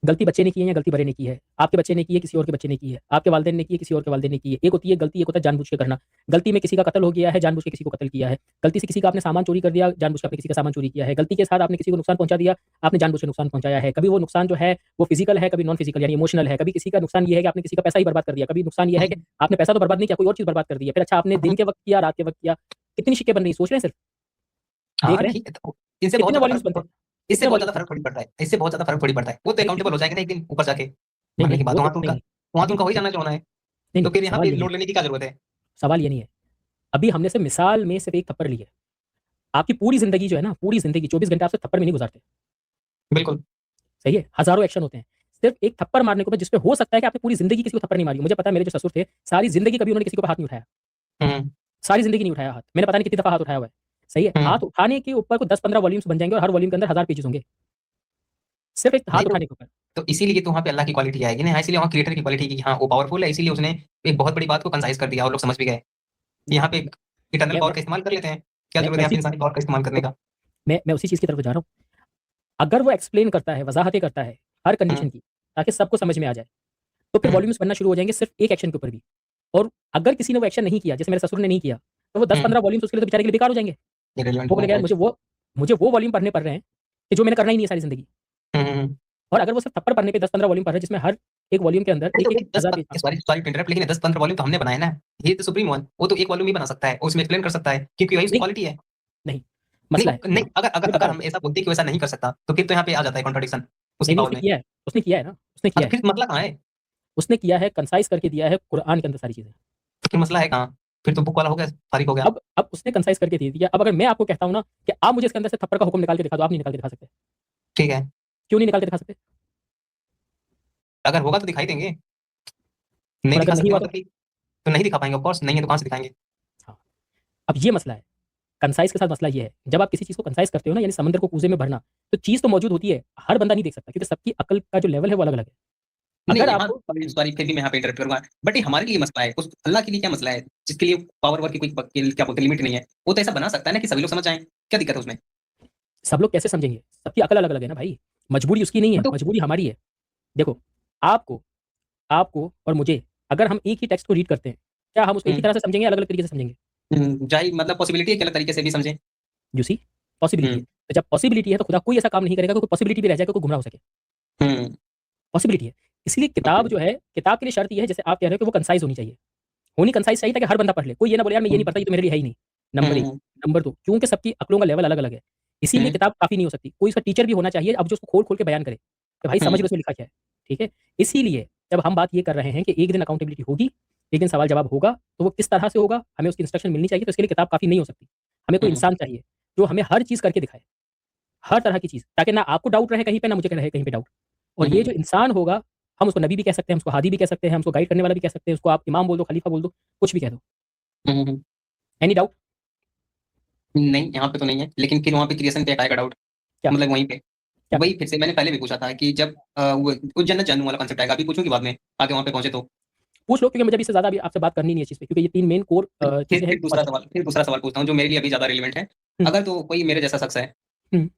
[SPEAKER 1] गलती बच्चे ने की है या गलती बड़े ने की है? आपके बच्चे ने की है, किसी और के बच्चे ने की है? आपके वालिदैन ने की है, किसी और के वालिदैन ने की है? एक होती है गलती, एक होता है जानबूझ के करना। गलती में किसी का कत्ल हो गया है, जानबूझ के किसी को कत्ल किया है। गलती से किसी का आपने सामान चोरी कर दिया, जानबूझ के आपने किसी का सामान चोरी किया है। गलती के साथ आपने किसी को नुकसान पहुँचा दिया, आपने जानबूझ के नुकसान पहुँचाया है। कभी वो नुकसान जो है वो फिजिकल है, कभी नॉन फिजिकल यानी इमोशनल है। कभी किसी का नुकसान ये है कि आपने किसी का पैसा ही बर्बाद कर दिया। कभी नुकसान ये है कि आपने पैसा तो बर्बाद नहीं किया, कोई और चीज़ बर्बाद कर दी है। फिर अच्छा आपने दिन के वक़्त किया, रात के वक़्त किया। कितनी शिकें बन रही हैं, सोच रहे हैं सिर्फ? देख
[SPEAKER 2] हाँ,
[SPEAKER 1] रहे हैं?
[SPEAKER 2] ठीक है, तो इनसे बहुत
[SPEAKER 1] कितने
[SPEAKER 2] ज़्यादा
[SPEAKER 1] वॉल्यूम्स
[SPEAKER 2] फ़र्क
[SPEAKER 1] बनते
[SPEAKER 2] प
[SPEAKER 1] हैं?
[SPEAKER 2] इससे
[SPEAKER 1] कितने
[SPEAKER 2] बहुत
[SPEAKER 1] वॉल्यूम्स
[SPEAKER 2] ज़्यादा फ़र्क
[SPEAKER 1] बनते हैं?
[SPEAKER 2] थोड़ी पड़ता है, इससे बहुत ज़्यादा फ़र्क थोड़ी पड़ता है। वो तो
[SPEAKER 1] नहीं,
[SPEAKER 2] अकाउंटेबल हो जाएगा ना एक दिन ऊपर जाके,
[SPEAKER 1] नहीं,
[SPEAKER 2] मरने
[SPEAKER 1] नहीं,
[SPEAKER 2] के बाद,
[SPEAKER 1] वो तो नहीं,
[SPEAKER 2] वहाँ तो
[SPEAKER 1] अभी
[SPEAKER 2] उनका वही
[SPEAKER 1] नहीं,
[SPEAKER 2] जानना चाहना है।
[SPEAKER 1] नहीं,
[SPEAKER 2] तो
[SPEAKER 1] नहीं,
[SPEAKER 2] फिर यहाँ
[SPEAKER 1] सवाल
[SPEAKER 2] पे
[SPEAKER 1] ये नहीं
[SPEAKER 2] लोड
[SPEAKER 1] है,
[SPEAKER 2] लेने की क्या ज़रूरत है?
[SPEAKER 1] सवाल ये नहीं है। अभी हमने सिर्फ मिसाल में सिर्फ एक थप्पड़ ली है। आपकी पूरी ज़िंदगी जो है ना, पूरी ज़िंदगी 24 घंटे आप सिर्फ थप्पड़ में नहीं गुज़ारते।
[SPEAKER 2] बिल्कुल।
[SPEAKER 1] सही है? हज़ारों एक्शन होते हैं। सिर्फ एक थप्पड़ मारने के ऊपर जिसपे हो सकता है कि आपने पूरी ज़िंदगी किसी को थप्पड़ नहीं मारी हो। मुझे पता है मेरे जो ससुर थे, सारी ज़िंदगी कभी उन्होंने किसी के ऊपर हाथ नहीं उठाया।
[SPEAKER 2] हुँ,
[SPEAKER 1] सारी ज़िंदगी नहीं उठाया हाथ। मैंने पता नहीं कितनी दफ़ा हाथ उठाया हुआ है। सही है?
[SPEAKER 2] हुँ।
[SPEAKER 1] हाथ उठाने के ऊपर कोई 10-15 वॉल्यूम्स बन जाएँगे और हर वॉल्यूम के अंदर 1000 पेजेज़ होंगे। सिर्फ एक हाथ
[SPEAKER 2] नहीं,
[SPEAKER 1] उठाने के ऊपर।
[SPEAKER 2] तो इसीलिए तो वहाँ पे अल्लाह की क्वालिटी आएगी ना, इसीलिए वहाँ क्रिएटर की क्वालिटी की हाँ, वो पावरफुल है, इसीलिए उसने एक बहुत बड़ी बात को कंसाइज़ कर दिया और लोग समझ भी गए। यहाँ पे इटर्नल
[SPEAKER 1] मैं
[SPEAKER 2] पावर
[SPEAKER 1] मैं
[SPEAKER 2] का इस्तेमाल कर लेते हैं। क्या ज़रूरत
[SPEAKER 1] मैं
[SPEAKER 2] है यहाँ पे
[SPEAKER 1] उसी
[SPEAKER 2] इंसानी पावर का इस्तेमाल करने का?
[SPEAKER 1] मैं उसी चीज़ की तरफ जा रहा हूँ। अगर वो एक्सप्लेन करता है, वज़ाहतें करता है, हर
[SPEAKER 2] हुँ,
[SPEAKER 1] कंडीशन की, ताकि सबको समझ में आ जाए, तो फिर
[SPEAKER 2] हुँ,
[SPEAKER 1] वॉल्यूम्स बनना शुरू हो जाएँगे सिर्फ एक एक्शन के ऊपर भी। और अगर किसी ने वो एक्शन नहीं किया, जैसे मेरे ससुर ने नहीं किया, तो वो
[SPEAKER 2] हुँ।
[SPEAKER 1] 10-15 वॉल्यूम्स उसके लिए तो बेचारे के लिए बेकार हो जाएँगे।
[SPEAKER 2] इर्रेलेवेंट
[SPEAKER 1] वो
[SPEAKER 2] हो
[SPEAKER 1] बोलेगा
[SPEAKER 2] जाएगा,
[SPEAKER 1] यार
[SPEAKER 2] राइट।
[SPEAKER 1] मुझे वो वॉल्यूम पढ़ने पड़ रहे हैं कि जो मैंने करना ही नहीं है सारी ज़िंदगी।
[SPEAKER 2] हुँ, हुँ, हुँ।
[SPEAKER 1] और अगर वो सिर्फ थप्पड़ पढ़ने पे 10-15 वॉल्यूम पढ़ रहा है जिसमें हर एक वॉल्यूम के अंदर
[SPEAKER 2] तो
[SPEAKER 1] एक-एक
[SPEAKER 2] भाई 10
[SPEAKER 1] हज़ार page.
[SPEAKER 2] Sorry sorry to interrupt, लेकिन 10-15 वॉल्यूम तो हमने बनाए ना। ये तो सुप्रीम वन, वो तो एक वॉल्यूम ही बना सकता है, उसमें एक्सप्लेन कर सकता है, क्योंकि वही उसकी
[SPEAKER 1] नहीं,
[SPEAKER 2] क्वालिटी है।
[SPEAKER 1] नहीं, मसला है।
[SPEAKER 2] नहीं, अगर अगर
[SPEAKER 1] मैं बता
[SPEAKER 2] अगर
[SPEAKER 1] रहा हूँ।
[SPEAKER 2] हम ऐसा बोलते हैं कि वैसा नहीं कर सकता, तो फिर तो यहाँ पे आ जाता है कॉन्ट्रडिक्शन उसकी
[SPEAKER 1] नहीं, नहीं,
[SPEAKER 2] पावर
[SPEAKER 1] उसने
[SPEAKER 2] में।
[SPEAKER 1] किया है। उसने किया है ना, उसने
[SPEAKER 2] हाँ,
[SPEAKER 1] किया
[SPEAKER 2] तो
[SPEAKER 1] है।
[SPEAKER 2] फिर मसला कहाँ है?
[SPEAKER 1] उसने किया है, कंसाइज़ करके दिया है कुरान के अंदर सारी चीज़ें।
[SPEAKER 2] तो फिर मसला है कहाँ? फिर तो बुक वाला हो गया, फारिग हो गया।
[SPEAKER 1] अब उसने कंसाइज़ करके दे दिया। अब अगर मैं आपको कहता हूँ ना कि आप मुझे इसके अंदर से थप्पड़ का हुक्म निकाल के दिखा दो, आप नहीं निकाल के दिखा सकते।
[SPEAKER 2] ठीक है,
[SPEAKER 1] क्यों नहीं निकाल के दिखा सकते?
[SPEAKER 2] अगर होगा तो दिखाई देंगे। नहीं
[SPEAKER 1] और
[SPEAKER 2] दिखा
[SPEAKER 1] अगर नहीं
[SPEAKER 2] सकते
[SPEAKER 1] हुआ
[SPEAKER 2] मतलब कि तो नहीं दिखा पाएँगे, ऑफ कोर्स नहीं है तो कहाँ से दिखाएँगे?
[SPEAKER 1] हाँ, अब ये मसला है। कंसाइज़ के साथ मसला ये है, जब आप किसी चीज़ को कंसाइज़ करते हो ना, यानी समुद्र को कूज़े में भरना, तो चीज़ तो मौजूद होती है, हर बंदा नहीं देख सकता क्योंकि सबकी अक्ल का जो लेवल है वो अलग-अलग है।
[SPEAKER 2] नहीं,
[SPEAKER 1] अगर
[SPEAKER 2] यहाँ
[SPEAKER 1] आपको
[SPEAKER 2] सॉरी फिर भी मैं यहाँ पे इंटरप्ट करूँगा। बट ये हमारे लिए मसला है, उस अल्लाह के लिए क्या मसला है? जिसके लिए पावर वर्क की कोई क्या बोलते हैं लिमिट नहीं है। वो तो ऐसा बना सकता है ना कि सभी लोग समझ जाएँ। क्या दिक्कत है उसमें?
[SPEAKER 1] सब लोग कैसे समझेंगे? सबकी अकल अलग-अलग है ना भाई। मजबूरी उसकी नहीं है,
[SPEAKER 2] तो
[SPEAKER 1] मजबूरी हमारी है। देखो, आपको आपको और मुझे अगर हम एक ही टेक्स्ट को रीड करते हैं, क्या हम उसको एक ही
[SPEAKER 2] हुँ,
[SPEAKER 1] तरह से समझेंगे या अलग-अलग तरीके से समझेंगे?
[SPEAKER 2] जाहिर मतलब पॉसिबिलिटी है कि अलग तरीके से भी समझें।
[SPEAKER 1] यू सी पॉसिबिलिटी है।
[SPEAKER 2] हुँ,
[SPEAKER 1] तो जब पॉसिबिलिटी है तो खुदा कोई ऐसा काम नहीं करेगा कि कोई पॉसिबिलिटी भी रह जाए कि कोई गुमराह हो सके।
[SPEAKER 2] हुँ,
[SPEAKER 1] पॉसिबिलिटी है। इसलिए
[SPEAKER 2] ओके।
[SPEAKER 1] किताब जो है, किताब के लिए शर्त ये है जैसे आप कह रहे हो कि वो कंसाइज़ होनी चाहिए। होनी कंसाइज़ चाहिए ताकि हर बंदा पढ़ ले। कोई ये ना बोले यार मैं ये
[SPEAKER 2] हुँ,
[SPEAKER 1] नहीं पढ़ता, ये तो मेरे लिए है ही नहीं।
[SPEAKER 2] हुँ,
[SPEAKER 1] नंबर 1,
[SPEAKER 2] हुँ,
[SPEAKER 1] नंबर 2 क्योंकि सबकी अक्लों का लेवल अलग-अलग है। इसीलिए
[SPEAKER 2] हुँ,
[SPEAKER 1] किताब काफ़ी नहीं हो सकती। कोई उसका टीचर भी होना चाहिए अब जो उसको खोल-खोल के बयान करे, कि भाई समझ लो
[SPEAKER 2] हुँ,
[SPEAKER 1] इसमें लिखा क्या है। ठीक है? इसीलिए जब हम बात ये कर रहे हैं कि एक दिन अकाउंटेबिलिटी होगी, एक दिन सवाल-जवाब होगा, तो वो किस तरह से होगा, हमें उसकी इंस्ट्रक्शन मिलनी चाहिए, तो इसके लिए किताब काफ़ी नहीं हो सकती। हमें कोई
[SPEAKER 2] हुँ,
[SPEAKER 1] इंसान चाहिए, जो हमें हर चीज़ करके दिखाए, हर तरह की चीज़, ताकि ना आपको डाउट रहे कहीं पे, ना मुझे रहे कहीं पे डाउट। और ये जो
[SPEAKER 2] हुँ,
[SPEAKER 1] इंसान होगा, हम उसको नबी भी कह सकते हैं, हम उसको हादी भी कह सकते हैं, हम उसको गाइड करने वाला भी कह सकते हैं, उसको आप इमाम बोल दो, खलीफा बोल दो, कुछ भी कह दो।
[SPEAKER 2] हुँ, हुँ।
[SPEAKER 1] Any doubt?
[SPEAKER 2] नहीं, यहाँ पे तो नहीं है, लेकिन फिर वहाँ पे क्रिएशन पे एक आएगा डाउट,
[SPEAKER 1] क्या?
[SPEAKER 2] मतलब वहीं पे।
[SPEAKER 1] क्या?
[SPEAKER 2] वही फिर से मैंने पहले भी पूछा था कि जब वो जन्नत जहन्नुम वाला कॉन्सेप्ट आएगा, अभी पूछूँ कि बाद में? आगे वहाँ पे पहुँचे तो?
[SPEAKER 1] पूछ लो क्योंकि मुझे अभी इससे ज़्यादा अभी आपसे बात करनी नहीं है इस चीज़ पे क्योंकि ये 3 मेन कोर चीज़ें हैं।
[SPEAKER 2] फिर दूसरा सवाल पूछता हूँ जो मेरे लिए अभी ज़्यादा रिलेवेंट है।
[SPEAKER 1] हुँ,
[SPEAKER 2] अगर तो कोई मेरे जैसा शख्स है,
[SPEAKER 1] हुँ,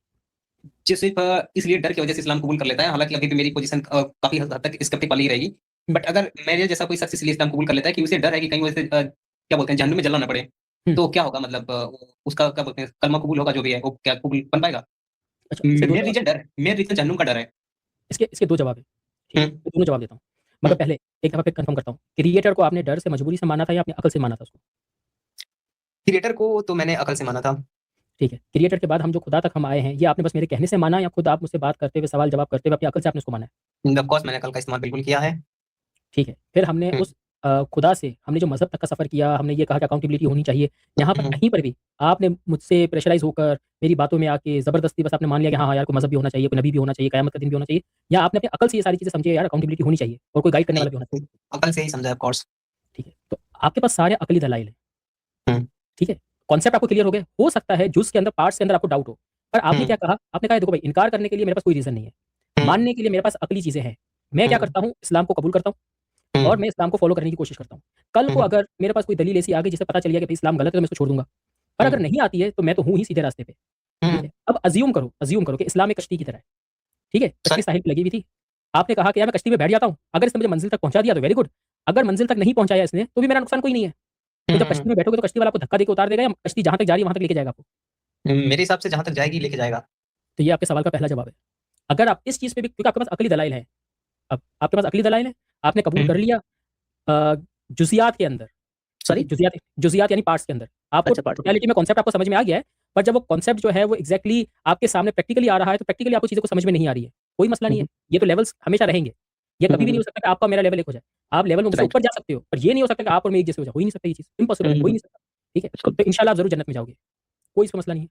[SPEAKER 2] जो सिर्फ़ इसलिए डर की वज़ह से इस्लाम कबूल कर लेता है, हालाँकि अभी भी मेरी पोज़ीशन काफ़ी हद तक स्केप्टिक वाली ही रहेगी।
[SPEAKER 1] हुँ,
[SPEAKER 2] बट अगर मेरे जैसा कोई शख्स इसलिए इस्लाम कबूल कर लेता है कि उसे डर है कि कहीं वो इसे क्या बोलते हैं जहन्नुम में जलना ना पड़े,
[SPEAKER 1] हुँ।
[SPEAKER 2] तो क्या होगा मतलब उसका क्या बोलते हैं कलमा कबूल होगा जो भी है, वो क्या कबूल बन पाएगा?
[SPEAKER 1] अच्छा, इसके 2 जवाब हैं।
[SPEAKER 2] मेन रीज़न जहन्नुम का डर है।
[SPEAKER 1] इसके इसके 2 जवाब हैं। ठीक
[SPEAKER 2] हुँ,
[SPEAKER 1] है? मैं दोनों जवाब देता हूँ।
[SPEAKER 2] हुँ।
[SPEAKER 1] मगर पहले एक दफ़ा फिर कन्फर्म करता हूँ। क्रिएटर को आपने डर से, मजबूरी से माना था या अपनी अकल से माना था उसको?
[SPEAKER 2] क्रिएटर को तो मैंने अकल से माना था।
[SPEAKER 1] ठीक है। क्रिएटर के बाद हम जो खुदा तक हम आए हैं, ये आपने बस मेरे कहने से माना या खुद आप मुझसे बात करते हुए, सवाल-जवाब करते हुए अपनी अकल से आपने उसको माना है?
[SPEAKER 2] ऑफ़ कोर्स मैंने अकल का इस्तेमाल बिल्कुल किया है।
[SPEAKER 1] ठीक है। फिर हमने
[SPEAKER 2] हुँ,
[SPEAKER 1] उस खुदा से हमने जो मज़हब तक का सफ़र किया, हमने ये कहा कि अकाउंटेबिलिटी होनी चाहिए। यहाँ पर
[SPEAKER 2] हुँ,
[SPEAKER 1] कहीं पर भी आपने मुझसे प्रेशराइज़ होकर मेरी बातों में आके ज़बरदस्ती बस आपने मान लिया कि हाँ, हाँ यार कोई मज़हब भी होना चाहिए, कोई नबी भी होना चाहिए, क़यामत का दिन भी होना चाहिए या आपने अपनी अकल से ये सारी चीज़ें समझी है यार अकाउंटेबिलिटी होनी चाहिए और कोई गाइड करने
[SPEAKER 2] नहीं,
[SPEAKER 1] वाला भी होना चाहिए।
[SPEAKER 2] अकल से ही समझा है ऑफ़ कोर्स।
[SPEAKER 1] ठीक है। तो आपके पास सारे अकली दलाइल हैं।
[SPEAKER 2] हुँ,
[SPEAKER 1] ठीक है? कॉन्सेप्ट आपको क्लियर हो गए। हो सकता है जुज़ के अंदर, पार्ट्स के अंदर आपको डाउट हो। पर आपने
[SPEAKER 2] हुँ,
[SPEAKER 1] क्या कहा? आपने कहा देखो भाई इनकार करने के लिए मेरे पास कोई रीज़न नहीं है।
[SPEAKER 2] हुँ,
[SPEAKER 1] मानने के लिए मेरे पास अकली चीज़ें हैं। मैं क्या
[SPEAKER 2] हुँ,
[SPEAKER 1] करता हूँ इस्लाम को कबूल करता हूँ
[SPEAKER 2] हुँ,
[SPEAKER 1] और मैं इस्लाम को फ़ॉलो करने की कोशिश करता हूँ। कल को
[SPEAKER 2] हुँ,
[SPEAKER 1] अगर मेरे पास कोई दलील ऐसी आ गई जिससे पता चल गया कि भई इस्लाम गलत है तो मैं इसको छोड़ दूँगा। पर अगर
[SPEAKER 2] हुँ,
[SPEAKER 1] नहीं आती है तो मैं तो हूँ ही सीधे रास्ते पे। ठीक
[SPEAKER 2] हुँ।
[SPEAKER 1] है? अब अज़्यूम करो कि इस्लाम एक कश्ती की तरह है। ठीक है? कश्ती
[SPEAKER 2] सॉरी
[SPEAKER 1] साहिल पे लगी हुई थी। आपने कहा कि यार मैं कश्ती में बैठ जाता हूँ। अगर इसने मुझे मंज़िल तक पहुँचा दिया तो वेरी गुड। अगर मंज़िल तक नहीं पहुँचाया इसने तो भी मेरा नुकसान कोई नहीं है। तो
[SPEAKER 2] हुँ,
[SPEAKER 1] जब
[SPEAKER 2] हुँ,
[SPEAKER 1] कश्ती
[SPEAKER 2] हुँ।
[SPEAKER 1] में बैठोगे तो कश्ती वाला आपको धक्का देके उतार देगा या कश्ती जहाँ तक जा रही है वहाँ तक लेके जाएगा आपको?
[SPEAKER 2] मेरे हिसाब से जहाँ तक जाएगी लेके जाएगा।
[SPEAKER 1] तो ये आपके सवाल का पहला जवाब है। अगर आप इस चीज़ पे भी क्योंकि आपके पास अकली दलाइल हैं। अब आपके पास अकली दलाइल हैं, आपने कबूल
[SPEAKER 2] हुँ,
[SPEAKER 1] कर लिया अ, जुज़ियात के अंदर, ठीक है?
[SPEAKER 2] सॉरी?
[SPEAKER 1] जुज़ियात यानी पार्ट्स के अंदर। आपको
[SPEAKER 2] अच्छा पार्ट ठीक है।
[SPEAKER 1] टोटैलिटी में कॉन्सेप्ट आपको समझ में आ गया है, पर जब वो कॉन्सेप्ट जो है वो एग्ज़ैक्टली आपके सामने प्रैक्टिकली आ रहा है, तो प्रैक्टिकली आपको चीज़ों को समझ में नहीं आ रही है। कोई मसला
[SPEAKER 2] हुँ,
[SPEAKER 1] नहीं है,
[SPEAKER 2] हुँ,
[SPEAKER 1] ये तो लेवल्स हमेशा रहेंगे। ये
[SPEAKER 2] हुँ,
[SPEAKER 1] कभी भी नहीं
[SPEAKER 2] हुँ,
[SPEAKER 1] हो सकता कि आपका और मेरा लेवल एक हो जाए। आप लेवल में मुझसे
[SPEAKER 2] राइट।
[SPEAKER 1] ऊपर जा सकते हो, पर ये नहीं हो सकता कि आप और मैं एक जैसे हो जाए। हो ही नहीं सकता ये चीज़, इम्पॉसिबल
[SPEAKER 2] हुँ,
[SPEAKER 1] है, हो ही
[SPEAKER 2] हुँ,
[SPEAKER 1] नहीं सकता। ठीक है?
[SPEAKER 2] बिल्कुल।
[SPEAKER 1] तो इंशाल्लाह आप ज़रूर जन्नत में जाओगे। कोई इसका मसला नहीं है।